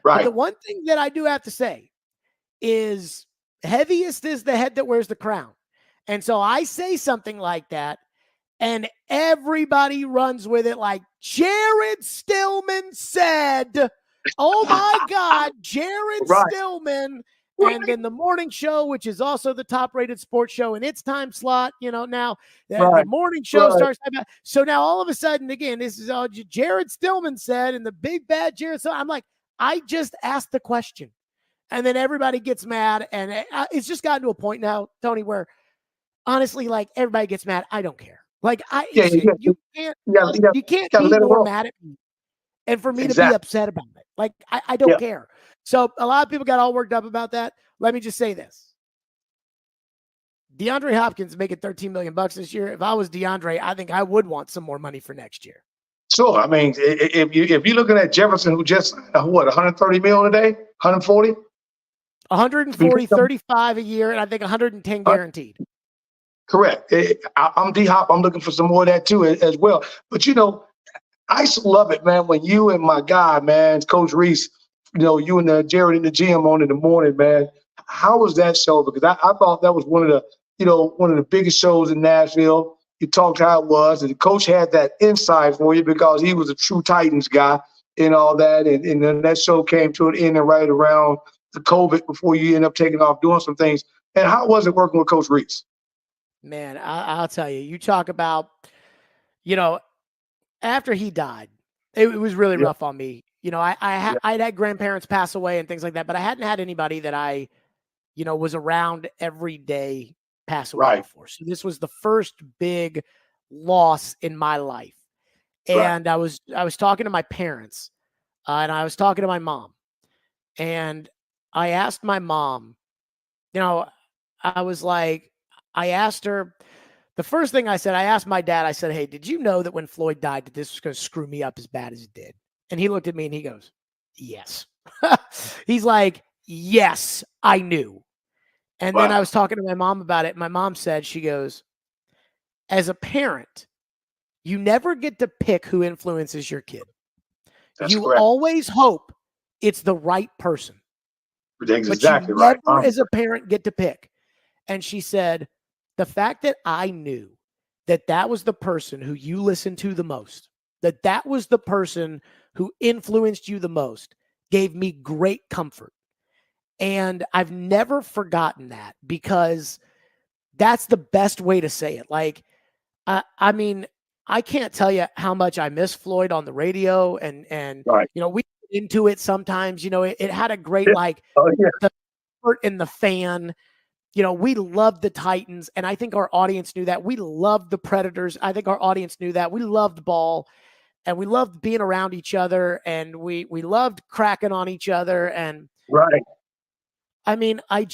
Right. But the one thing that I do have to say is heaviest is the head that wears the crown. And so I say something like that, and everybody runs with it like Jared Stillman said. Oh, my God, Jared Stillman. And then the morning show, which is also the top rated sports show in its time slot, now the Right. morning show Right. starts. So now all of a sudden, again, this is all Jared Stillman said, and the big bad Jared. So I'm like, I just asked the question. And then everybody gets mad. And it's just gotten to a point now, Tony, where honestly, like everybody gets mad. I don't care. Like you can't gotta be let it more roll. mad at me and for me to Exactly. be upset about it. Like I don't Yeah. care. So a lot of people got all worked up about that. Let me just say this. DeAndre Hopkins making $13 million this year. If I was DeAndre, I think I would want some more money for next year. Sure. I mean, if you're looking at Jefferson, who just what 130 million a day, 140, 140, 35 a year, and I think 110 guaranteed. correct. I'm D-Hop. I'm looking for some more of that too as well. But I used to love it, man, when you and my guy, man, Coach Reese, you and Jared in the gym on in the morning, man. How was that show? Because I thought that was one of the biggest shows in Nashville. You talked how it was, and the coach had that insight for you because he was a true Titans guy and all that. And then that show came to an end and right around the COVID before you end up taking off doing some things. And how was it working with Coach Reese? Man, I'll tell you, you talk about, after he died, it was really rough on me. I'd had grandparents pass away and things like that, but I hadn't had anybody that I, was around every day pass away before. So this was the first big loss in my life. And I was talking to my parents and I was talking to my mom, and I asked my mom, I asked her, the first thing I said, I asked my dad, I said, hey, did you know that when Floyd died, that this was going to screw me up as bad as it did? And he looked at me and he goes, yes. He's like, yes, I knew. And then I was talking to my mom about it. My mom said, she goes, as a parent, you never get to pick who influences your kid. That's you correct. always hope it's the right person. That's but exactly you right. never, as a parent, get to pick. And she said, the fact that I knew that was the person who you listened to the most, that was the person who influenced you the most, gave me great comfort. And I've never forgotten that, because that's the best way to say it. Like, I mean, I can't tell you how much I miss Floyd on the radio, and we get into it sometimes. It had a great the hurt in the fan. We loved the Titans, and I think our audience knew that. We loved the Predators. I think our audience knew that. We loved ball, and we loved being around each other, and we loved cracking on each other. And I mean, I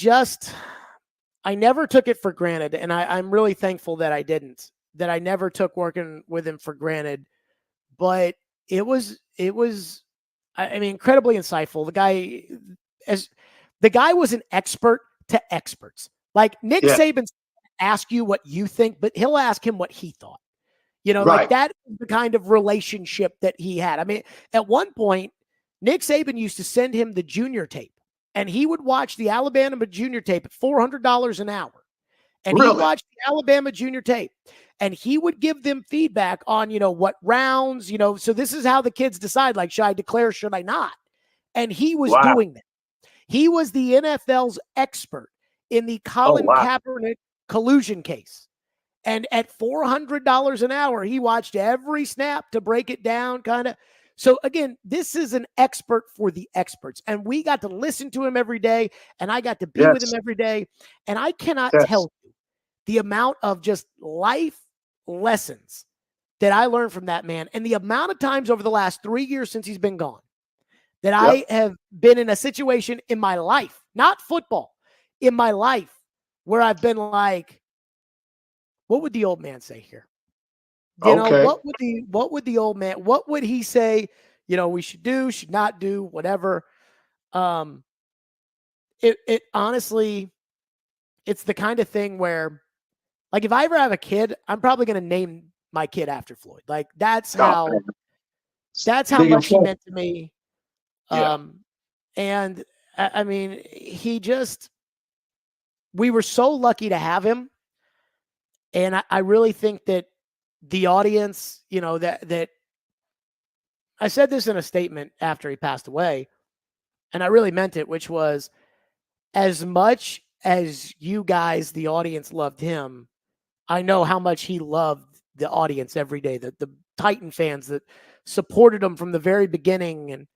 never took it for granted, and I'm really thankful that I didn't. That I never took working with him for granted. But it was incredibly insightful. The guy was an expert to experts. Like Nick Saban ask you what you think, but he'll ask him what he thought. Like that is the kind of relationship that he had. I mean, at one point, Nick Saban used to send him the junior tape, and he would watch the Alabama junior tape at $400 an hour. And he watched the Alabama junior tape, and he would give them feedback on, what rounds, so this is how the kids decide, like, should I declare, should I not? And he was doing that. He was the NFL's expert in the Colin Kaepernick collusion case. And at $400 an hour, he watched every snap to break it down, kind of. So again, this is an expert for the experts. And we got to listen to him every day, and I got to be with him every day. And I cannot tell you the amount of just life lessons that I learned from that man, and the amount of times over the last 3 years since he's been gone that I have been in a situation in my life, not football, in my life, where I've been like, what would the old man say here? What would the old man, what would he say, we should do, should not do, whatever. It honestly, it's the kind of thing where, like, if I ever have a kid, I'm probably going to name my kid after Floyd. Like, that's how much he meant to me. And I mean, we were so lucky to have him. And I really think that the audience, that I said this in a statement after he passed away, and I really meant it, which was, as much as you guys, the audience, loved him, I know how much he loved the audience every day, the Titan fans that supported him from the very beginning.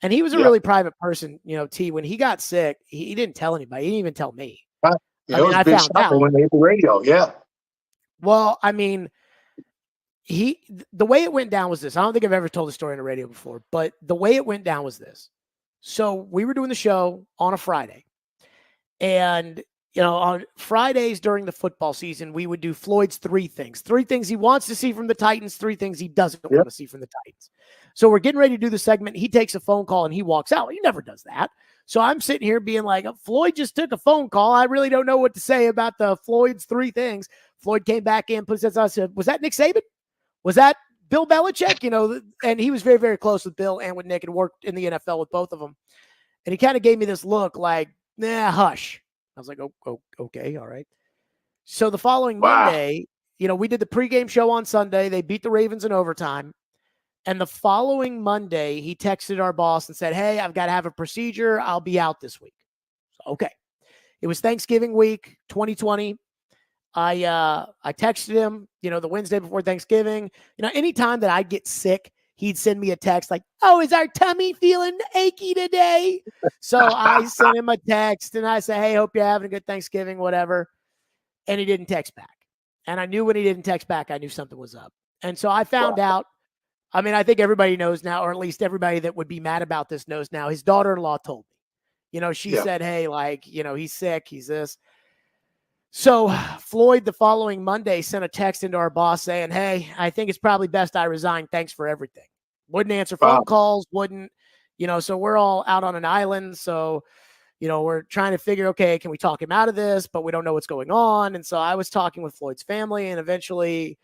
And he was a really private person, T. When he got sick, he didn't tell anybody. He didn't even tell me. Right. Yeah, it was a big shocker when they hit the radio. Yeah. Well, I mean, the way it went down was this. I don't think I've ever told the story on the radio before, but the way it went down was this. So we were doing the show on a Friday, and on Fridays during the football season, we would do Floyd's 3 things. 3 things he wants to see from the Titans, 3 things he doesn't want to see from the Titans. So we're getting ready to do the segment. He takes a phone call and he walks out. He never does that. So I'm sitting here being like, Floyd just took a phone call. I really don't know what to say about the Floyd's 3 things. Floyd came back in, put his, I said, was that Nick Saban? Was that Bill Belichick? And he was very, very close with Bill and with Nick and worked in the NFL with both of them. And he kind of gave me this look like, nah, hush. I was like, oh, okay, all right. So the following Monday, we did the pregame show on Sunday. They beat the Ravens in overtime. And the following Monday, he texted our boss and said, hey, I've got to have a procedure. I'll be out this week. So, okay. It was Thanksgiving week, 2020. I texted him, the Wednesday before Thanksgiving. Anytime that I'd get sick, he'd send me a text like, oh, is our tummy feeling achy today? So I sent him a text and I said, hey, hope you're having a good Thanksgiving, whatever. And he didn't text back. And I knew when he didn't text back, I knew something was up. And so I found out, I mean, I think everybody knows now, or at least everybody that would be mad about this knows now. His daughter-in-law told me, she said, hey, he's sick, he's this. So Floyd, the following Monday, sent a text into our boss saying, hey, I think it's probably best I resign. Thanks for everything. Wouldn't answer phone calls, wouldn't, so we're all out on an island. So, we're trying to figure, okay, can we talk him out of this? But we don't know what's going on. And so I was talking with Floyd's family, and eventually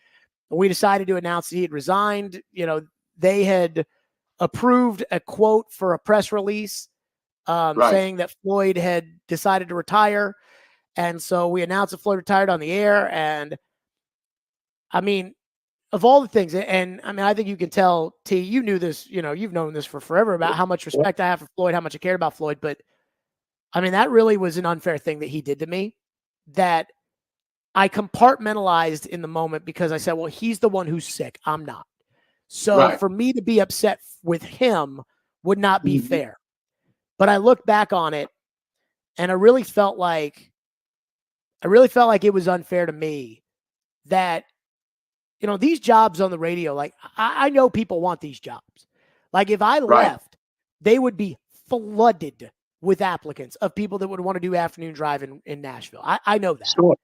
we decided to announce that he had resigned. They had approved a quote for a press release saying that Floyd had decided to retire. And so we announced that Floyd retired on the air. And I mean, of all the things, and I mean, I think you can tell, T, you knew this, you've known this for forever about how much respect I have for Floyd, how much I cared about Floyd. But I mean, that really was an unfair thing that he did to me that I compartmentalized in the moment because I said, well, he's the one who's sick. I'm not. So for me to be upset with him would not be fair. But I look back on it and I really felt like it was unfair to me that, these jobs on the radio, like I know people want these jobs. Like if I left, they would be flooded with applicants of people that would want to do afternoon drive in Nashville. I know that. Sure.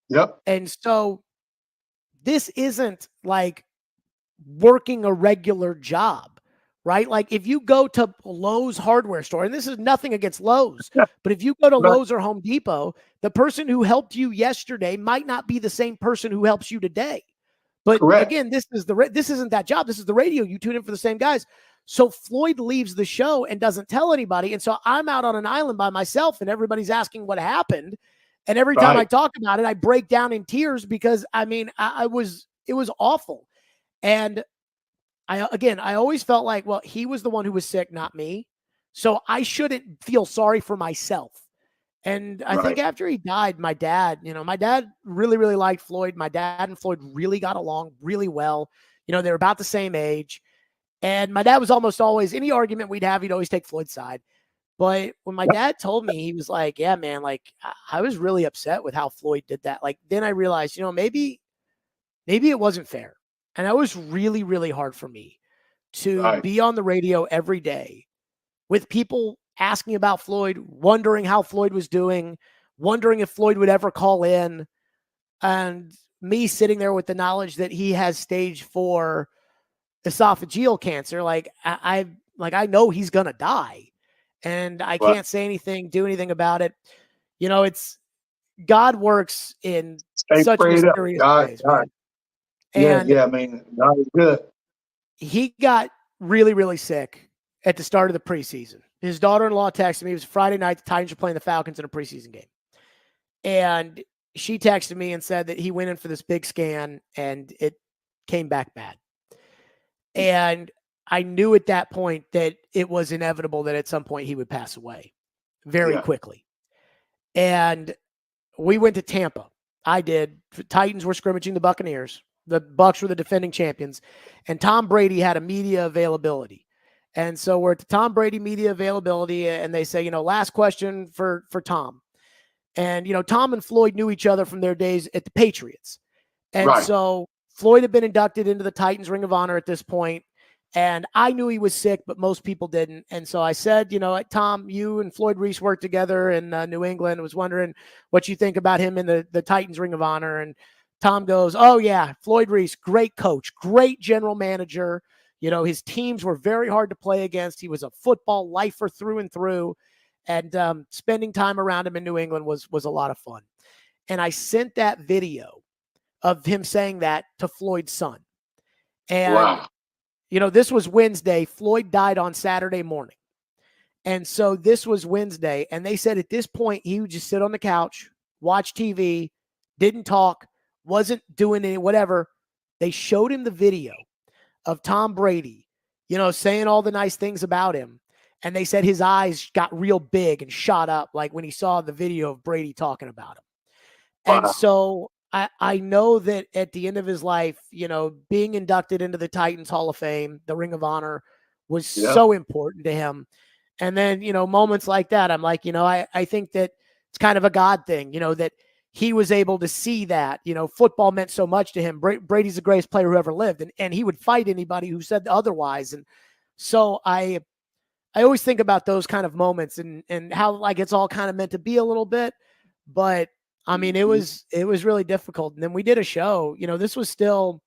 Yep. And so this isn't like working a regular job, right? Like if you go to Lowe's hardware store, and this is nothing against Lowe's, but if you go to Lowe's or Home Depot, the person who helped you yesterday might not be the same person who helps you today. But again, this isn't that job. This is the radio. You tune in for the same guys. So Floyd leaves the show and doesn't tell anybody. And so I'm out on an island by myself and everybody's asking what happened. And every time I talk about it, I break down in tears because I mean, it was awful. And I always felt like, well, he was the one who was sick, not me. So I shouldn't feel sorry for myself. And I think after he died, my dad really, really liked Floyd. My dad and Floyd really got along really well. They were about the same age. And my dad was almost always, any argument we'd have, he'd always take Floyd's side. But when my dad told me, he was like, yeah, man, like I was really upset with how Floyd did that. Like, then I realized, maybe it wasn't fair. And that was really, really hard for me to be on the radio every day with people asking about Floyd, wondering how Floyd was doing, wondering if Floyd would ever call in, and me sitting there with the knowledge that he has stage 4 esophageal cancer. Like I know he's going to die and I can't say anything, do anything about it. It's God works in such mysterious ways. And I mean, God is good. He got really, really sick at the start of the preseason. His daughter-in-law texted me. It was Friday night. The Titans were playing the Falcons in a preseason game. And she texted me and said that he went in for this big scan and it came back bad. And I knew at that point that it was inevitable that at some point he would pass away very quickly. And we went to Tampa. I did. Titans were scrimmaging the Buccaneers. The Bucs were the defending champions. And Tom Brady had a media availability. And so we're at the Tom Brady media availability, and they say, last question for Tom. And, Tom and Floyd knew each other from their days at the Patriots. And Right. so Floyd had been inducted into the Titans Ring of Honor at this point, and I knew he was sick, but most people didn't. And so I said, Tom, you and Floyd Reese worked together in New England. I was wondering what you think about him in the Titans Ring of Honor. And Tom goes, oh, yeah, Floyd Reese, great coach, great general manager. His teams were very hard to play against. He was a football lifer through and through. And spending time around him in New England was a lot of fun. And I sent that video of him saying that to Floyd's son. And, Wow. This was Wednesday. Floyd died on Saturday morning. And so this was Wednesday. And they said at this point, he would just sit on the couch, watch TV, didn't talk, wasn't doing any, whatever. They showed him the video of Tom Brady, saying all the nice things about him. And they said his eyes got real big and shot up like when he saw the video of Brady talking about him. Wow. And so I know that at the end of his life, being inducted into the Titans Hall of Fame, the Ring of Honor, was so important to him. And then, moments like that, I'm like, I think that it's kind of a God thing, that he was able to see that, football meant so much to him. Brady's the greatest player who ever lived, and he would fight anybody who said otherwise. And so I always think about those kind of moments and how like it's all kind of meant to be a little bit, but I mean, it was really difficult. And then we did a show, this was still,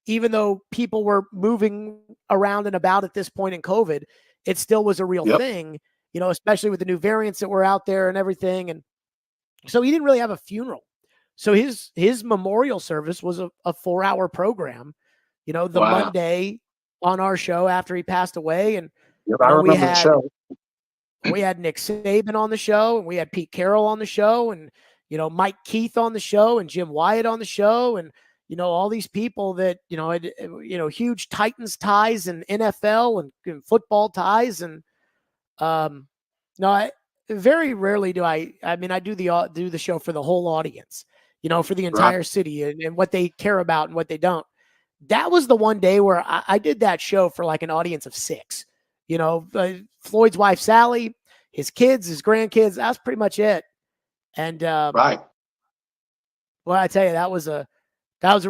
even though people were moving around and about at this point in COVID, it still was a real thing, especially with the new variants that were out there and everything. And so he didn't really have a funeral. So his memorial service was a 4-hour program, the Monday on our show after he passed away. And I remember the show. We had Nick Saban on the show, and we had Pete Carroll on the show, and Mike Keith on the show, and Jim Wyatt on the show, and all these people that had huge Titans ties and NFL and football ties, and I very rarely do I do the show for the whole audience, for the entire city and what they care about and what they don't. That was the one day where I did that show for like an audience of 6. Floyd's wife Sally, his kids, his grandkids. That's pretty much it. And Right. Well, I tell you, that was a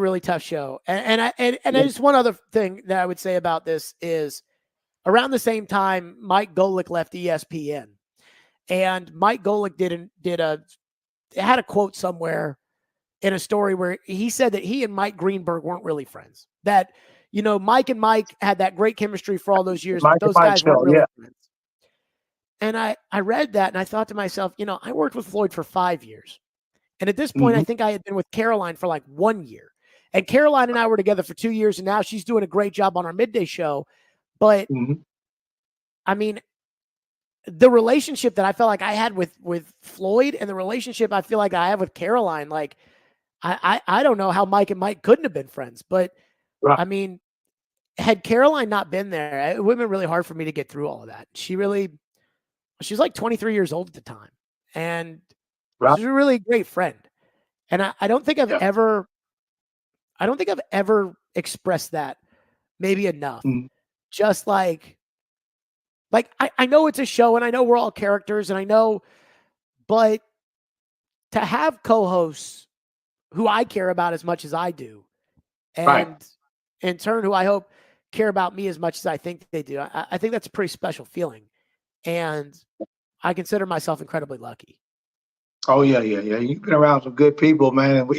really tough show. And just one other thing that I would say about this is around the same time Mike Golick left ESPN, and Mike Golick had a quote somewhere in a story where he said that he and Mike Greenberg weren't really friends. That Mike and Mike had that great chemistry for all those years, but those guys weren't really friends. And I read that and I thought to myself, I worked with Floyd for 5 years. And at this point, I think I had been with Caroline for like 1 year. And Caroline and I were together for 2 years, and now she's doing a great job on our midday show. But I mean, the relationship that I felt like I had with Floyd and the relationship I feel like I have with Caroline, like I don't know how Mike and Mike couldn't have been friends. But I mean, had Caroline not been there, it would have been really hard for me to get through all of that. She was like 23 years old at the time. And she's a really great friend. And I don't think I've ever expressed that maybe enough. Just like I know it's a show and I know we're all characters and I know, but to have co-hosts who I care about as much as I do, and in turn, who I hope care about me as much as I think they do, I think that's a pretty special feeling. And I consider myself incredibly lucky. Oh, yeah. You've been around some good people, man. And we're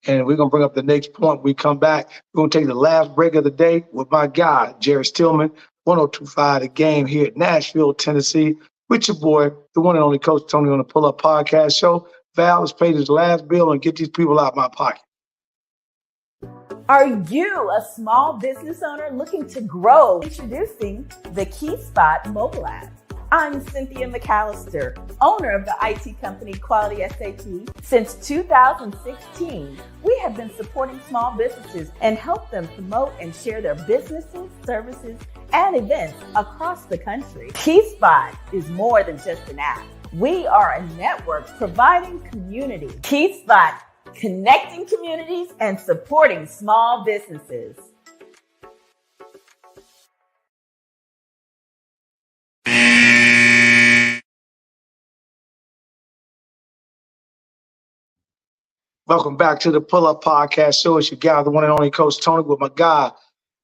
going to bring up the next point. We come back. We're going to take the last break of the day with my guy, Jerry Stillman, 102.5 The Game here at Nashville, Tennessee, with your boy, the one and only Coach Tony on the Pull Up Podcast Show. Val has paid his last bill and get these people out of my pocket. Are you a small business owner looking to grow? Introducing the KeySpot mobile app. I'm Cynthia McAllister, owner of the IT company Quality SAP. Since 2016, we have been supporting small businesses and help them promote and share their businesses, services, and events across the country. KeySpot is more than just an app. We are a network providing community. Key Spot, connecting communities and supporting small businesses. Welcome back to the Pull Up Podcast Show. It's your guy, the one and only Coach Tony, with my guy,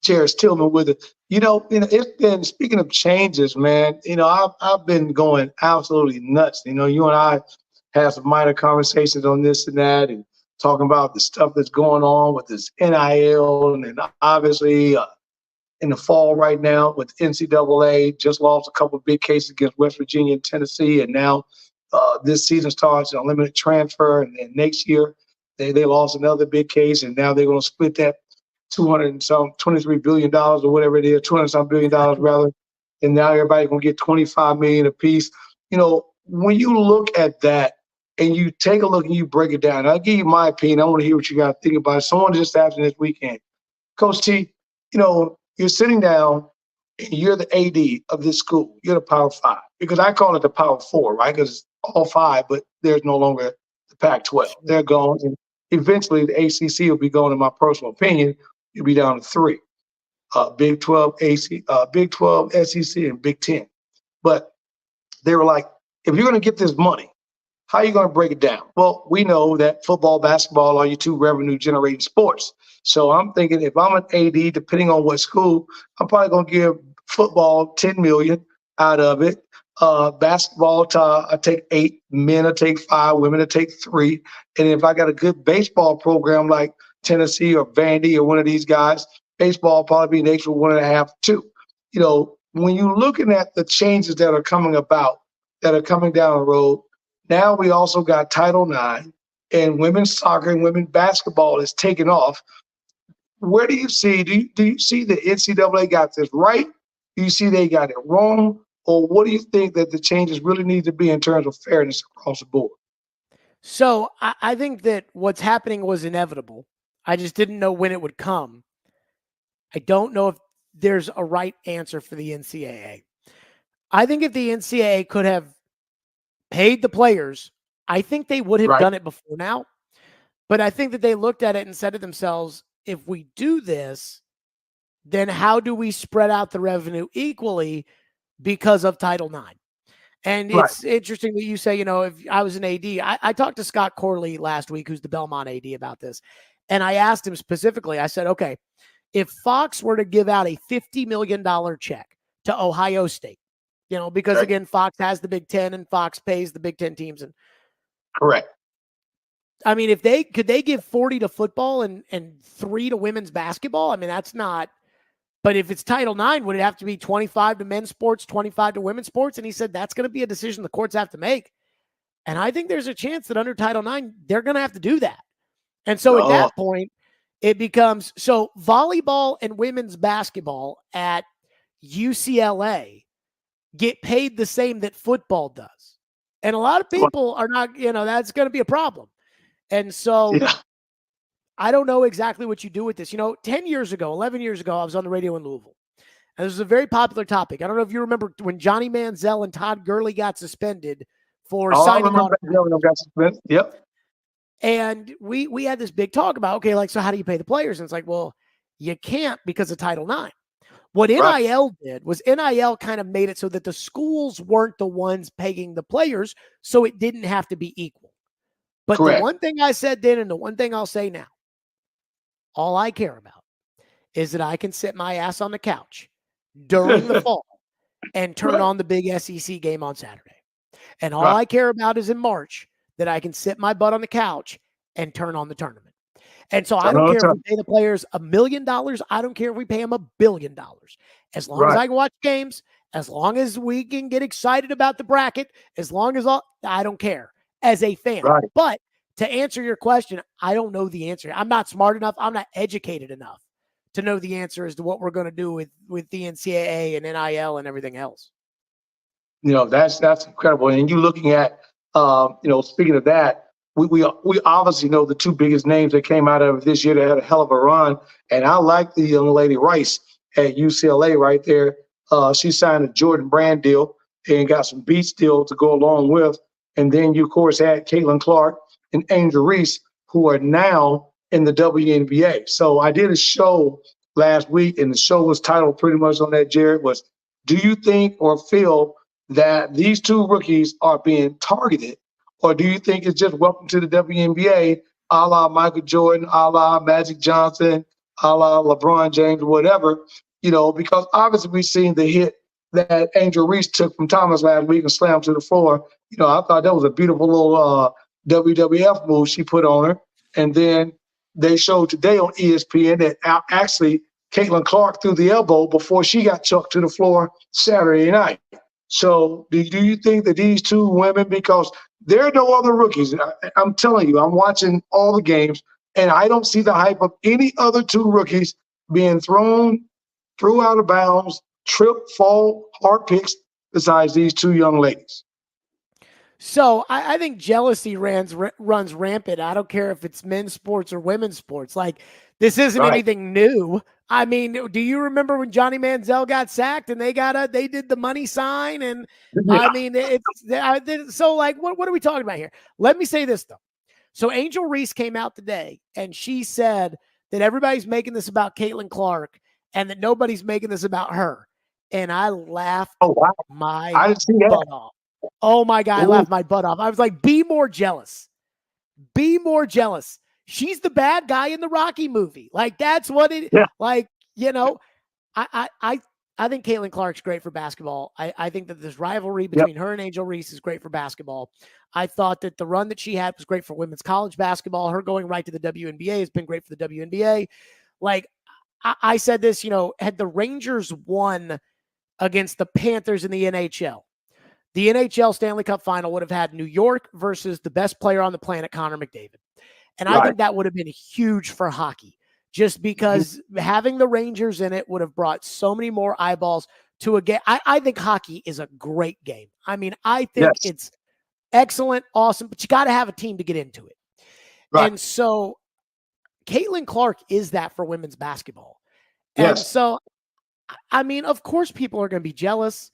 Jairus Tillman, with it. It's been, speaking of changes, man, I've been going absolutely nuts. You and I had some minor conversations on this and that and talking about the stuff that's going on with this NIL. And then obviously in the fall right now with NCAA, just lost a couple of big cases against West Virginia and Tennessee. And now this season starts an unlimited transfer. And then next year, they lost another big case, and now they're going to split that $23 billion or whatever it is, $200 billion rather. And now everybody's going to get $25 million apiece. When you look at that and you take a look and you break it down, I'll give you my opinion. I want to hear what you got to think about it. Someone just asked me this weekend, Coach T, you're sitting down and you're the AD of this school. You're the Power Five, because I call it the Power Four, right? Because it's all five, but there's no longer the Pac-12. They're gone. And eventually, the ACC will be going, in my personal opinion, you'll be down to three: Big 12, Big 12, SEC, and Big 10. But they were like, if you're going to get this money, how are you going to break it down? Well, we know that football, basketball are your two revenue-generating sports. So I'm thinking, if I'm an AD, depending on what school, I'm probably going to give football $10 million out of it. Basketball, I take 8, men I take 5, women I take 3. And if I got a good baseball program like Tennessee or Vandy or one of these guys, baseball probably be an extra 1.5, 2. When you're looking at the changes that are coming about, that are coming down the road, now we also got Title IX, and women's soccer and women's basketball is taking off. Where do you see, do you see the NCAA got this right? Do you see they got it wrong? Or what do you think that the changes really need to be in terms of fairness across the board? So I think that what's happening was inevitable. I just didn't know when it would come. I don't know if there's a right answer for the NCAA. I think if the NCAA could have paid the players, I think they would have done it before now. But I think that they looked at it and said to themselves, if we do this, then how do we spread out the revenue equally because of Title IX? And it's interesting that you say, if I was an AD, I talked to Scott Corley last week, who's the Belmont AD, about this. And I asked him specifically, I said, okay, if Fox were to give out a $50 million check to Ohio State, because again, Fox has the Big Ten and Fox pays the Big Ten teams. And correct. I mean, could they give 40 to football and 3 to women's basketball? I mean, that's not, but if it's Title IX, would it have to be 25 to men's sports, 25 to women's sports? And he said, that's going to be a decision the courts have to make. And I think there's a chance that under Title IX, they're going to have to do that. And so at that point, it becomes, so volleyball and women's basketball at UCLA get paid the same that football does. And a lot of people are not, that's going to be a problem. And so I don't know exactly what you do with this. 10 years ago, 11 years ago, I was on the radio in Louisville. And this was a very popular topic. I don't know if you remember when Johnny Manziel and Todd Gurley got suspended for signing on. Yep. And we had this big talk about, okay, so how do you pay the players? And it's like, well, you can't because of Title IX. What NIL did was NIL kind of made it so that the schools weren't the ones paying the players, so it didn't have to be equal. But the one thing I said then and the one thing I'll say now, all I care about is that I can sit my ass on the couch during the fall and turn on the big SEC game on Saturday. And all I care about is in March that I can sit my butt on the couch and turn on the tournament. And so I don't care if we pay the players $1 million. I don't care if we pay them $1 billion. As long as I can watch games, as long as we can get excited about the bracket, as long as I don't care as a fan. But to answer your question, I don't know the answer. I'm not smart enough. I'm not educated enough to know the answer as to what we're going to do with the NCAA and NIL and everything else. That's incredible. And you looking at, speaking of that, we obviously know the two biggest names that came out of this year that had a hell of a run. And I like the young lady Rice at UCLA right there. She signed a Jordan Brand deal. and got some beats still to go along with. And then you, of course, had Caitlin Clark and Angel Reese, who are now in the WNBA. So I did a show last week, and the show was titled pretty much on that, Jared, was, do you think or feel that these two rookies are being targeted, or do you think it's just welcome to the WNBA, a la Michael Jordan, a la Magic Johnson, a la LeBron James, or whatever, because obviously we've seen the hit that Angel Reese took from Thomas last week and slammed to the floor. I thought that was a beautiful little WWF move she put on her. And then they showed today on ESPN that actually Caitlin Clark threw the elbow before she got chucked to the floor Saturday night. So do you think that these two women, because there are no other rookies, I'm telling you, I'm watching all the games, and I don't see the hype of any other two rookies being through out of bounds, trip, fall, hard picks, besides these two young ladies. So I think jealousy runs rampant. I don't care if it's men's sports or women's sports. Like, this isn't anything new. I mean, do you remember when Johnny Manziel got sacked and they did the money sign? And I mean, so like, what are we talking about here? Let me say this though. So Angel Reese came out today and she said that everybody's making this about Caitlin Clark and that nobody's making this about her. And I laughed my butt off. Oh my God, I laughed my butt off. I was like, be more jealous. Be more jealous. She's the bad guy in the Rocky movie. Like, that's what it like, I think Caitlin Clark's great for basketball. I think that this rivalry between her and Angel Reese is great for basketball. I thought that the run that she had was great for women's college basketball. Her going right to the WNBA has been great for the WNBA. Like, I said this, had the Rangers won against the Panthers in the NHL, the NHL Stanley Cup final would have had New York versus the best player on the planet, Connor McDavid. And I think that would have been huge for hockey, just because having the Rangers in it would have brought so many more eyeballs to a game. I think hockey is a great game. I mean, I think it's excellent, awesome, but you got to have a team to get into it. Right. And so Caitlin Clark is that for women's basketball. And so, I mean, of course people are going to be jealous.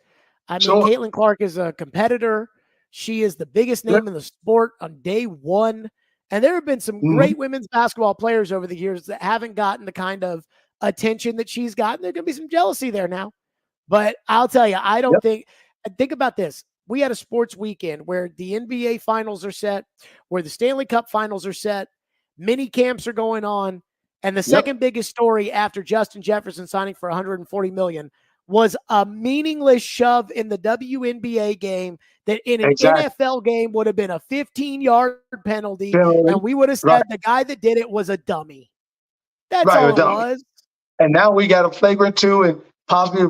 I mean, Caitlin Clark is a competitor. She is the biggest name in the sport on day one. And there have been some great women's basketball players over the years that haven't gotten the kind of attention that she's gotten. There's going to be some jealousy there now. But I'll tell you, I don't think about this. We had a sports weekend where the NBA finals are set, where the Stanley Cup finals are set, mini camps are going on. And the second biggest story after Justin Jefferson signing for $140 million was a meaningless shove in the WNBA game that in an NFL game would have been a 15-yard penalty, and we would have said the guy that did it was a dummy. That's all it was. And now we got a flagrant 2 and possibly,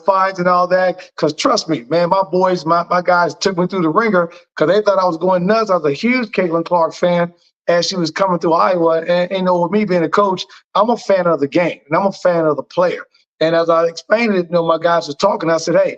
fines and all that. Because trust me, man, my boys, my guys took me through the ringer because they thought I was going nuts. I was a huge Caitlin Clark fan as she was coming through Iowa. And with me being a coach, I'm a fan of the game, and I'm a fan of the player. And as I explained it, my guys were talking, I said, hey,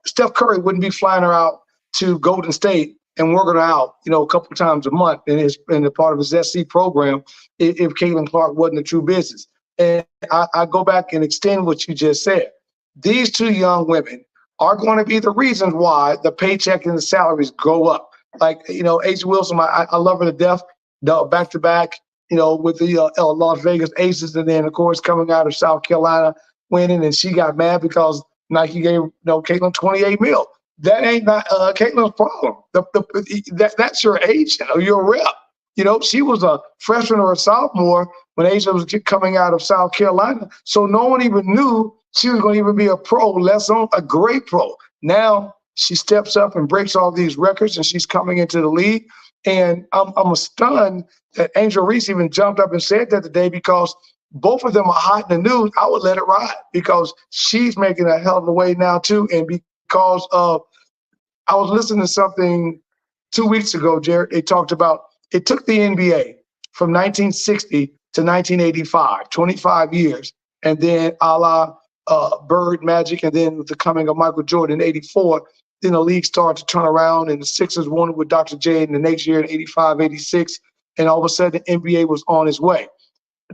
Steph Curry wouldn't be flying her out to Golden State and working her out, a couple of times a month in the part of his SC program if Caitlin Clark wasn't a true business. And I go back and extend what you just said. These two young women are going to be the reasons why the paycheck and the salaries go up. Like, A'ja Wilson, I love her to death, back-to-back, with the Las Vegas Aces, and then, of course, coming out of South Carolina, winning, and she got mad because Nike gave Caitlin $28 million. That ain't not Caitlin's problem. That's your agent or your rep. She was a freshman or a sophomore when A'ja was coming out of South Carolina, so no one even knew she was going to even be a pro, let alone a great pro. Now she steps up and breaks all these records, and she's coming into the league. And I'm stunned that Angel Reese even jumped up and said that today, because both of them are hot in the news. I would let it ride because she's making a hell of a way now too. And because of, I was listening to something 2 weeks ago, Jared, they talked about, it took the NBA from 1960 to 1985, 25 years. And then a la Bird, Magic, and then with the coming of Michael Jordan in 84, then the league started to turn around, and the Sixers won with Dr. J in the next year in 85, 86, and all of a sudden the NBA was on its way.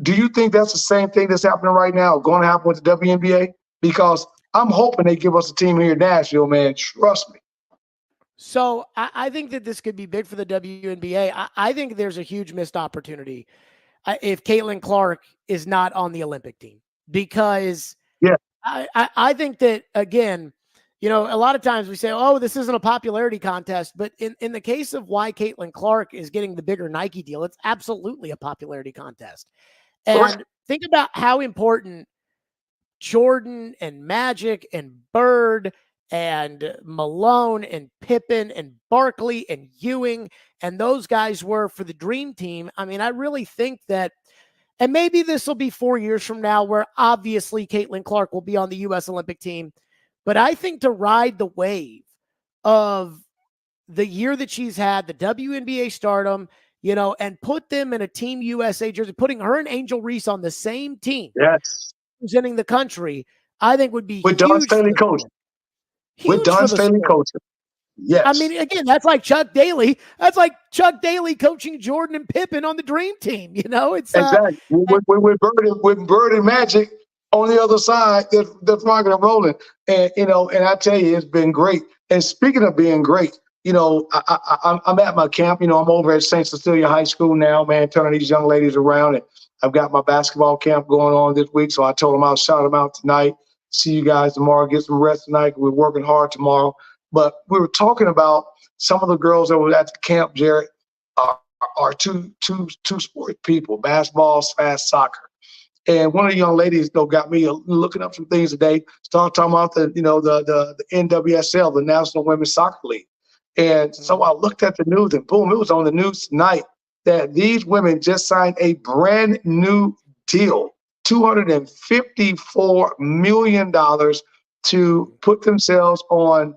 Do you think that's the same thing that's happening right now, going to happen with the WNBA? Because I'm hoping they give us a team here in Nashville, man. Trust me. So I think that this could be big for the WNBA. I think there's a huge missed opportunity if Caitlin Clark is not on the Olympic team, because yeah, I think that, again, you know, a lot of times we say, oh, this isn't a popularity contest, but in the case of why Caitlin Clark is getting the bigger Nike deal, it's absolutely a popularity contest. And think about how important Jordan and Magic and Bird and Malone and Pippen and Barkley and Ewing and those guys were for the dream team. I mean, I really think that, and maybe this will be 4 years from now where obviously Caitlin Clark will be on the U.S. Olympic team, but I think to ride the wave of the year that she's had, the WNBA stardom, you know, and put them in a Team USA jersey, putting her and Angel Reese on the same team, yes, representing the country, I think would be with huge Don Staley coaching. With Don Staley coaching. Yes. I mean, again, that's like Chuck Daly. That's like Chuck Daly coaching Jordan and Pippen on the dream team. You know, it's exactly with Bird and Magic on the other side, that's rocking and rolling. And you know, and I tell you, it's been great. And speaking of being great, you know, I'm at my camp. You know, I'm over at St. Cecilia High School now, man, turning these young ladies around. And I've got my basketball camp going on this week, so I told them I'll shout them out tonight. See you guys tomorrow. Get some rest tonight. We're working hard tomorrow. But we were talking about some of the girls that were at the camp, Jared, are two sport people, basketball / soccer. And one of the young ladies, though, got me looking up some things today. Started talking about the NWSL, the National Women's Soccer League. And so I looked at the news, and boom, it was on the news tonight that these women just signed a brand new deal, $254 million to put themselves on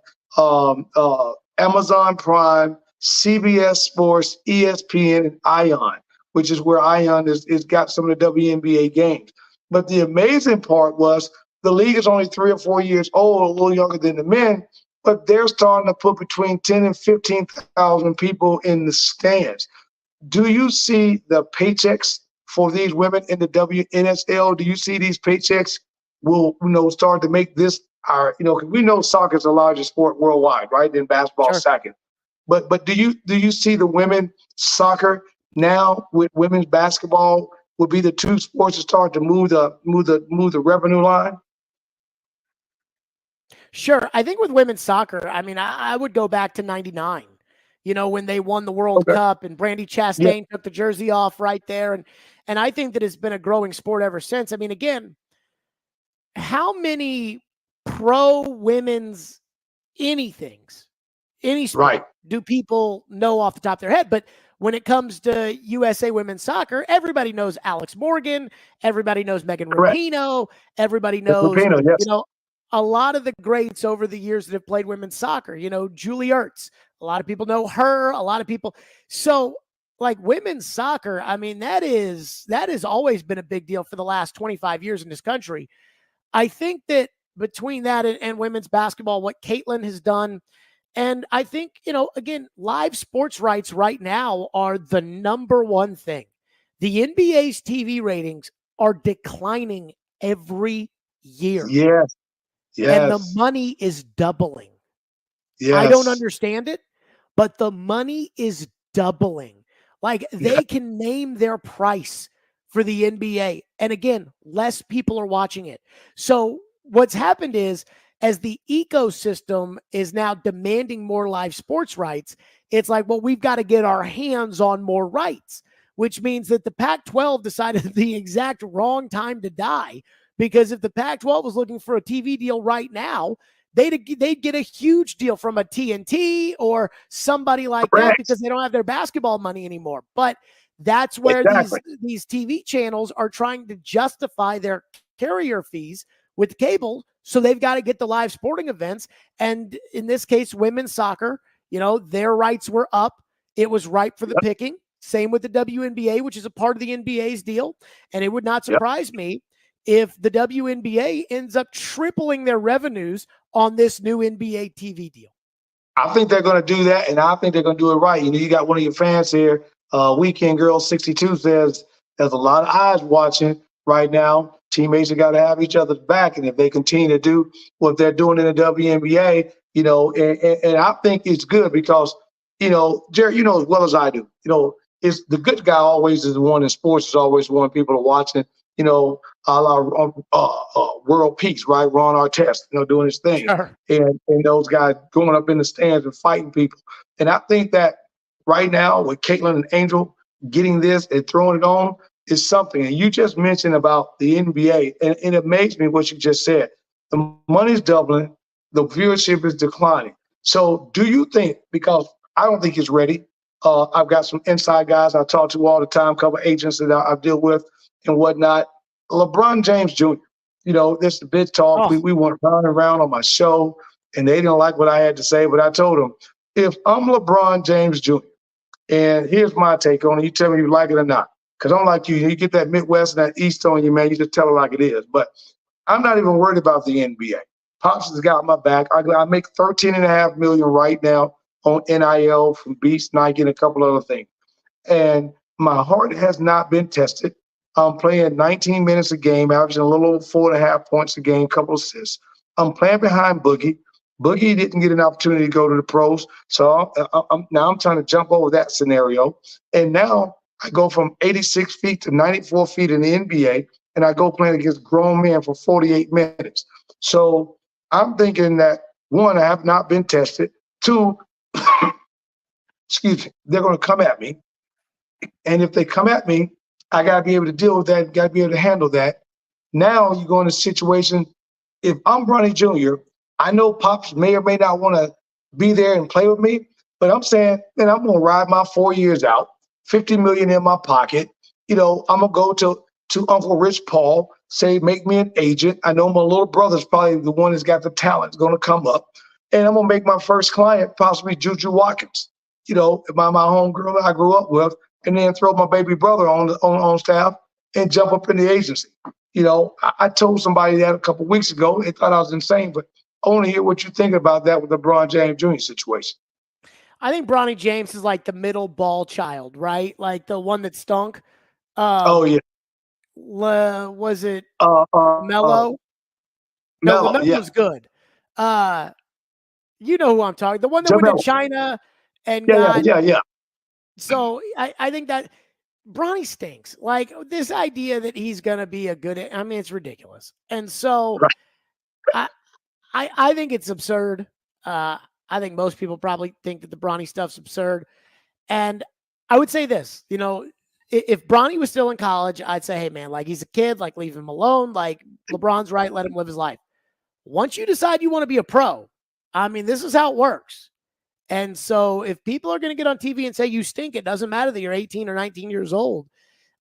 Amazon Prime, CBS Sports, ESPN, and ION, which is where ION is got some of the WNBA games. But the amazing part was the league is only 3 or 4 years old, a little younger than the men, but they're starting to put between 10 and 15,000 people in the stands. Do you see the paychecks for these women in the WNSL? Do you see these paychecks will, start to make this our, because we know soccer is the largest sport worldwide, right? Then basketball second. But do you see the women soccer now with women's basketball would be the two sports that start to move the revenue line? Sure. I think with women's soccer, I mean, I would go back to 99, when they won the World Cup and Brandy Chastain took the jersey off right there. And I think that it's been a growing sport ever since. I mean, again, how many pro women's any sport do people know off the top of their head? But when it comes to USA women's soccer, everybody knows Alex Morgan. Everybody knows Megan Rapinoe. Everybody knows, a lot of the greats over the years that have played women's soccer, Julie Ertz. A lot of people know her. A lot of people. So like women's soccer, I mean, that has always been a big deal for the last 25 years in this country. I think that between that and women's basketball, what Caitlin has done, and I think, again, live sports rights right now are the number one thing. The NBA's TV ratings are declining every year. Yes. And the money is doubling. Yes. I don't understand it, but the money is doubling. Like they can name their price for the NBA. And again, less people are watching it. So what's happened is, as the ecosystem is now demanding more live sports rights, it's like, well, we've got to get our hands on more rights, which means that the Pac-12 decided the exact wrong time to die. Because if the Pac-12 was looking for a TV deal right now, they'd get a huge deal from a TNT or somebody like that, because they don't have their basketball money anymore. But that's where these TV channels are trying to justify their carrier fees with cable. So they've got to get the live sporting events. And in this case, women's soccer, their rights were up. It was ripe for the picking. Same with the WNBA, which is a part of the NBA's deal. And it would not surprise me if the WNBA ends up tripling their revenues on this new NBA TV deal. I think they're going to do that, and I think they're going to do it right. You got one of your fans here, Weekend Girl 62 says there's a lot of eyes watching right now. teammates have got to have each other's back. And if they continue to do what they're doing in the WNBA, and I think it's good because, Jerry, as well as I do, it's the good guy always is the one in sports is always one people are watching, a la World Peace, right? Ron Artest, doing his thing. Sure. And those guys going up in the stands and fighting people. And I think that right now with Caitlin and Angel getting this and throwing it on is something. And you just mentioned about the NBA, and it amazed me what you just said. The money's doubling, the viewership is declining. So do you think, because I don't think it's ready, I've got some inside guys I talk to all the time, a couple of agents that I deal with and whatnot. LeBron James Jr., this the big talk. Oh. We went round and round on my show, and they didn't like what I had to say, but I told them, if I'm LeBron James Jr., and here's my take on it, you tell me you like it or not. Because I'm like you get that Midwest and that East on you, man, you just tell it like it is. But I'm not even worried about the NBA. Pops has got my back. I make $13.5 million right now on NIL from Beast, Nike, and a couple other things. And my heart has not been tested. I'm playing 19 minutes a game, averaging a little over 4.5 points a game, couple assists. I'm playing behind Boogie. Boogie didn't get an opportunity to go to the pros. So I'm trying to jump over that scenario. And now I go from 86 feet to 94 feet in the NBA, and I go playing against grown men for 48 minutes. So I'm thinking that, one, I have not been tested. Two, excuse me, they're going to come at me. And if they come at me, I got to be able to deal with that, got to be able to handle that. Now you go in a situation, if I'm Bronny Jr., I know Pops may or may not want to be there and play with me, but I'm saying, man, I'm going to ride my 4 years out, $50 million in my pocket. I'm going to go to Uncle Rich Paul, say, make me an agent. I know my little brother's probably the one that's got the talent going to come up. And I'm going to make my first client possibly Juju Watkins, my homegirl that I grew up with, and then throw my baby brother on staff and jump up in the agency. I told somebody that a couple of weeks ago. They thought I was insane, but I want to hear what you think about that with the LeBron James Jr. situation. I think Bronny James is like the middle ball child, right? Like the one that stunk. Oh, yeah. Was it Melo? No, Melo was good. You know who I'm talking. The one that went to China and yeah. So I think that Bronny stinks. Like this idea that he's going to be it's ridiculous. And so I think it's absurd. I think most people probably think that the Bronny stuff's absurd. And I would say this, if Bronny was still in college, I'd say, hey man, like he's a kid, like leave him alone. Like LeBron's right. Let him live his life. Once you decide you want to be a pro, this is how it works. And so if people are going to get on TV and say you stink, it doesn't matter that you're 18 or 19 years old.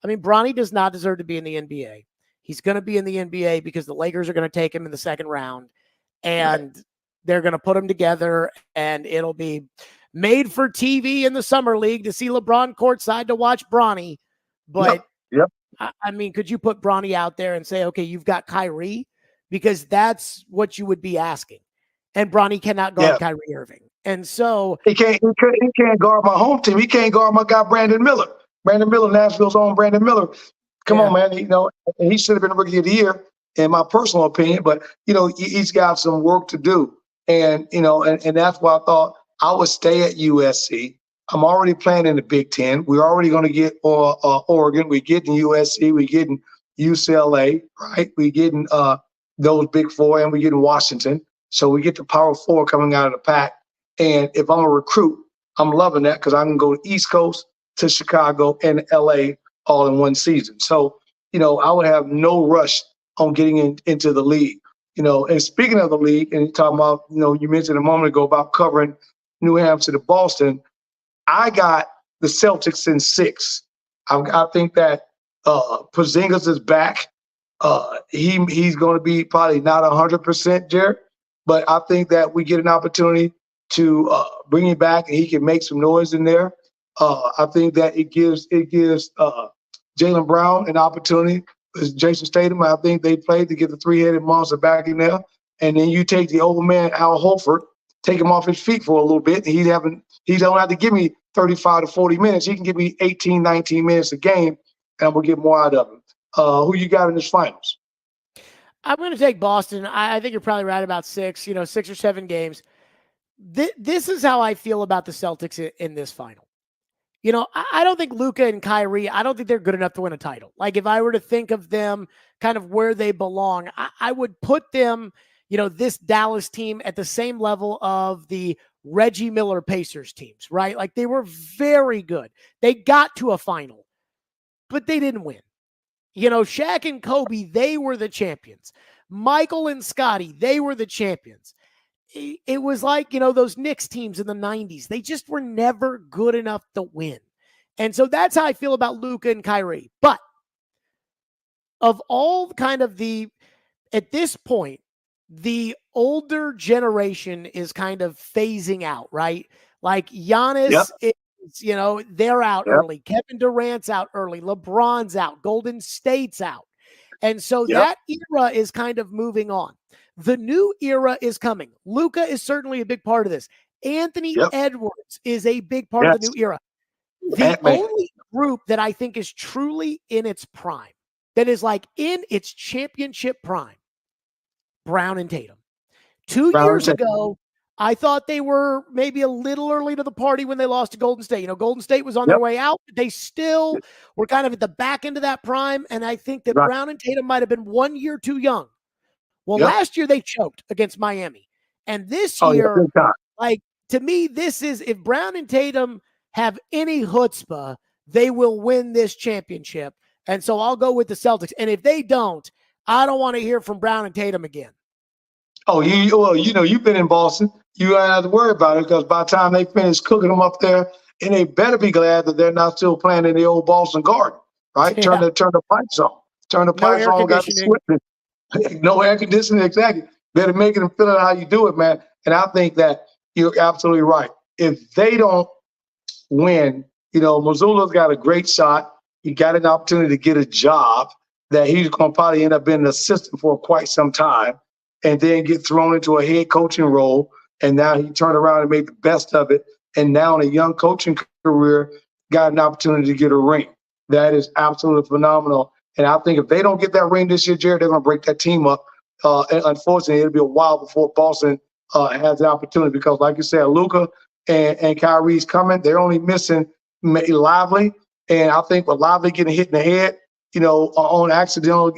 Bronny does not deserve to be in the NBA. He's going to be in the NBA because the Lakers are going to take him in the second round and they're going to put him together and it'll be made for TV in the summer league to see LeBron courtside to watch Bronny. But yep. Could you put Bronny out there and say, okay, you've got Kyrie? Because that's what you would be asking. And Bronny cannot guard Kyrie Irving. And so he can't guard my home team. He can't guard my guy Brandon Miller. Brandon Miller, Nashville's own Brandon Miller. Come on, man. He should have been Rookie of the Year, in my personal opinion. But he's got some work to do, and and that's why I thought I would stay at USC. I'm already playing in the Big Ten. We're already going to get Oregon. We're getting USC. We're getting UCLA. Right? We're getting those Big Four, and we're getting Washington. So we get the Power Four coming out of the pack. And if I'm a recruit, I'm loving that because I can go to East Coast to Chicago and LA all in one season. So, I would have no rush on getting into the league. And speaking of the league, and talking about, you mentioned a moment ago about covering New Hampshire to Boston, I got the Celtics in 6. I think that Porzingis is back. He's going to be probably not 100%, Jared, but I think that we get an opportunity to bring him back and he can make some noise in there. I think that it gives Jaylen Brown an opportunity. Jason Statham, I think they played to get the three-headed monster back in there. And then you take the old man, Al Horford, take him off his feet for a little bit. He don't have to give me 35 to 40 minutes. He can give me 18, 19 minutes a game, and I'm going to get more out of him. Who you got in this finals? I'm going to take Boston. I think you're probably right about 6, 6 or 7 games. This is how I feel about the Celtics in this final. I don't think Luka and Kyrie, I don't think they're good enough to win a title. Like, if I were to think of them kind of where they belong, I would put them, this Dallas team at the same level of the Reggie Miller Pacers teams, right? Like, they were very good. They got to a final, but they didn't win. Shaq and Kobe, they were the champions. Michael and Scottie, they were the champions. It was like, those Knicks teams in the 90s. They just were never good enough to win. And so that's how I feel about Luka and Kyrie. But of all kind of at this point, the older generation is kind of phasing out, right? Like Giannis is, they're out early. Kevin Durant's out early. LeBron's out. Golden State's out. And so that era is kind of moving on. The new era is coming. Luka is certainly a big part of this. Anthony Edwards is a big part of the new era. The only group that I think is truly in its prime, that is like in its championship prime, Brown and Tatum. 2 years ago, I thought they were maybe a little early to the party when they lost to Golden State. Golden State was on their way out, but they still were kind of at the back end of that prime. And I think that Brown and Tatum might have been 1 year too young. Well, last year they choked against Miami. And this year, like, to me, this is, if Brown and Tatum have any chutzpah, they will win this championship. And so I'll go with the Celtics. And if they don't, I don't want to hear from Brown and Tatum again. Oh, you've been in Boston. You don't have to worry about it, because by the time they finish cooking them up there, and they better be glad that they're not still playing in the old Boston Garden, right? Turn the pipes on. Turn the pipes on. Got no air conditioning, exactly. Better make it and feel it how you do it, man. And I think that you're absolutely right. If they don't win, Missoula's got a great shot. He got an opportunity to get a job that he's going to probably end up being an assistant for quite some time, and then get thrown into a head coaching role. And now he turned around and made the best of it. And now in a young coaching career, got an opportunity to get a ring. That is absolutely phenomenal. And I think if they don't get that ring this year, Jared, they're going to break that team up. And unfortunately, it'll be a while before Boston has the opportunity, because, like you said, Luka and Kyrie's coming. They're only missing Lively. And I think with Lively getting hit in the head, on accident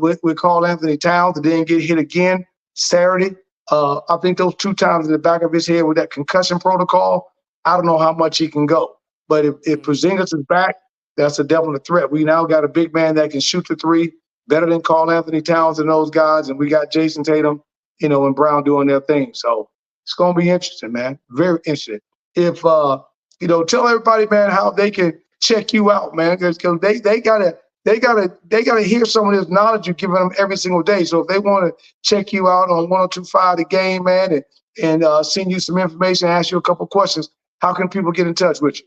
with Karl Anthony Towns, and then get hit again Saturday. I think those 2 times in the back of his head with that concussion protocol, I don't know how much he can go. But if Porzingis is back, that's a definite threat. We now got a big man that can shoot the 3 better than Karl Anthony Towns and those guys. And we got Jason Tatum, and Brown doing their thing. So it's going to be interesting, man. Very interesting. If, tell everybody, man, how they can check you out, man, because they gotta hear some of this knowledge you're giving them every single day. So if they want to check you out on 102.5 The Game, man, and send you some information, ask you a couple questions, how can people get in touch with you?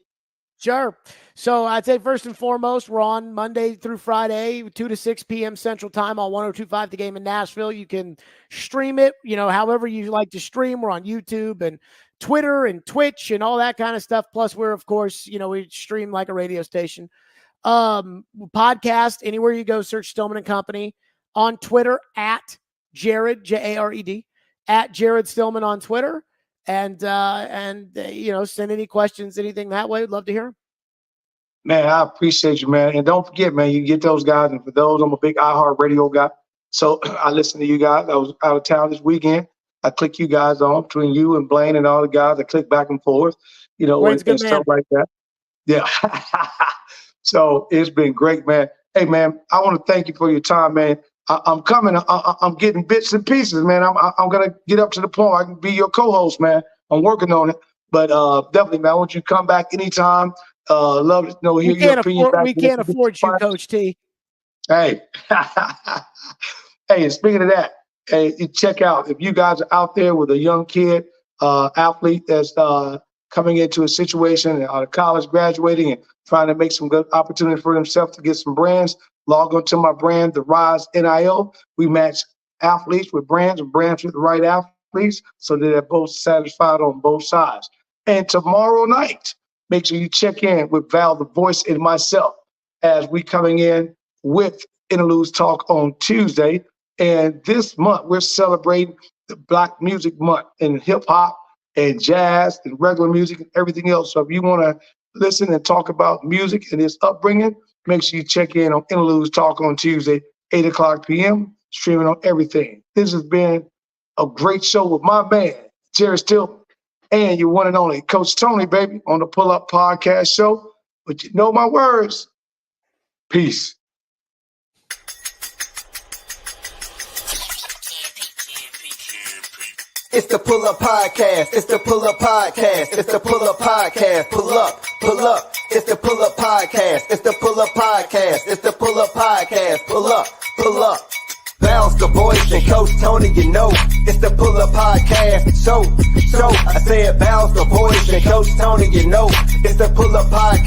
Sure. So I'd say first and foremost, we're on Monday through Friday, 2 to 6 p.m. Central Time on 102.5 The Game in Nashville. You can stream it, however you like to stream. We're on YouTube and Twitter and Twitch and all that kind of stuff. Plus, we're, of course, we stream like a radio station. Podcast, anywhere you go, search Stillman and Company. On Twitter, at Jared, Jared, at Jared Stillman on Twitter. And send any questions, anything that way. We'd love to hear them. Man, I appreciate you, man. And don't forget, man, you get those guys. And for those, I'm a big iHeartRadio guy. So I listen to you guys. I was out of town this weekend. I click you guys on between you and Blaine and all the guys. I click back and forth, and stuff like that. Yeah. So it's been great, man. Hey, man, I want to thank you for your time, man. I'm coming. I'm getting bits and pieces, man. I'm going to get up to the point I can be your co-host, man. I'm working on it. But definitely, man, I want you to come back anytime. Love to know, hear your opinion. We can't afford you, Coach T. Hey. Hey, speaking of that, hey, check out, if you guys are out there with a young kid, athlete that's coming into a situation out of college, graduating, and trying to make some good opportunity for himself to get some brands, log on to my brand, The Rise NIL. We match athletes with brands and brands with the right athletes so that they're both satisfied on both sides. And tomorrow night, make sure you check in with Val, the voice, and myself as we coming in with Interludes Talk on Tuesday. And this month, we're celebrating the Black Music Month in hip hop and jazz and regular music and everything else. So if you want to listen and talk about music and its upbringing, make sure you check in on Interludes Talk on Tuesday, 8 o'clock p.m., streaming on everything. This has been a great show with my man, Jerry Still, and your one and only Coach Tony, baby, on the Pull Up Podcast Show. But you know my words. Peace. It's the Pull Up Podcast. It's the Pull Up Podcast. It's the Pull Up Podcast. Pull up, pull up. It's the Pull Up Podcast. It's the Pull Up Podcast. It's the Pull Up Podcast. Pull up, pull up. Bounce the voice and Coach Tony, you know it's the Pull Up Podcast. So I said bounce the voice and Coach Tony, you know it's the Pull Up Podcast.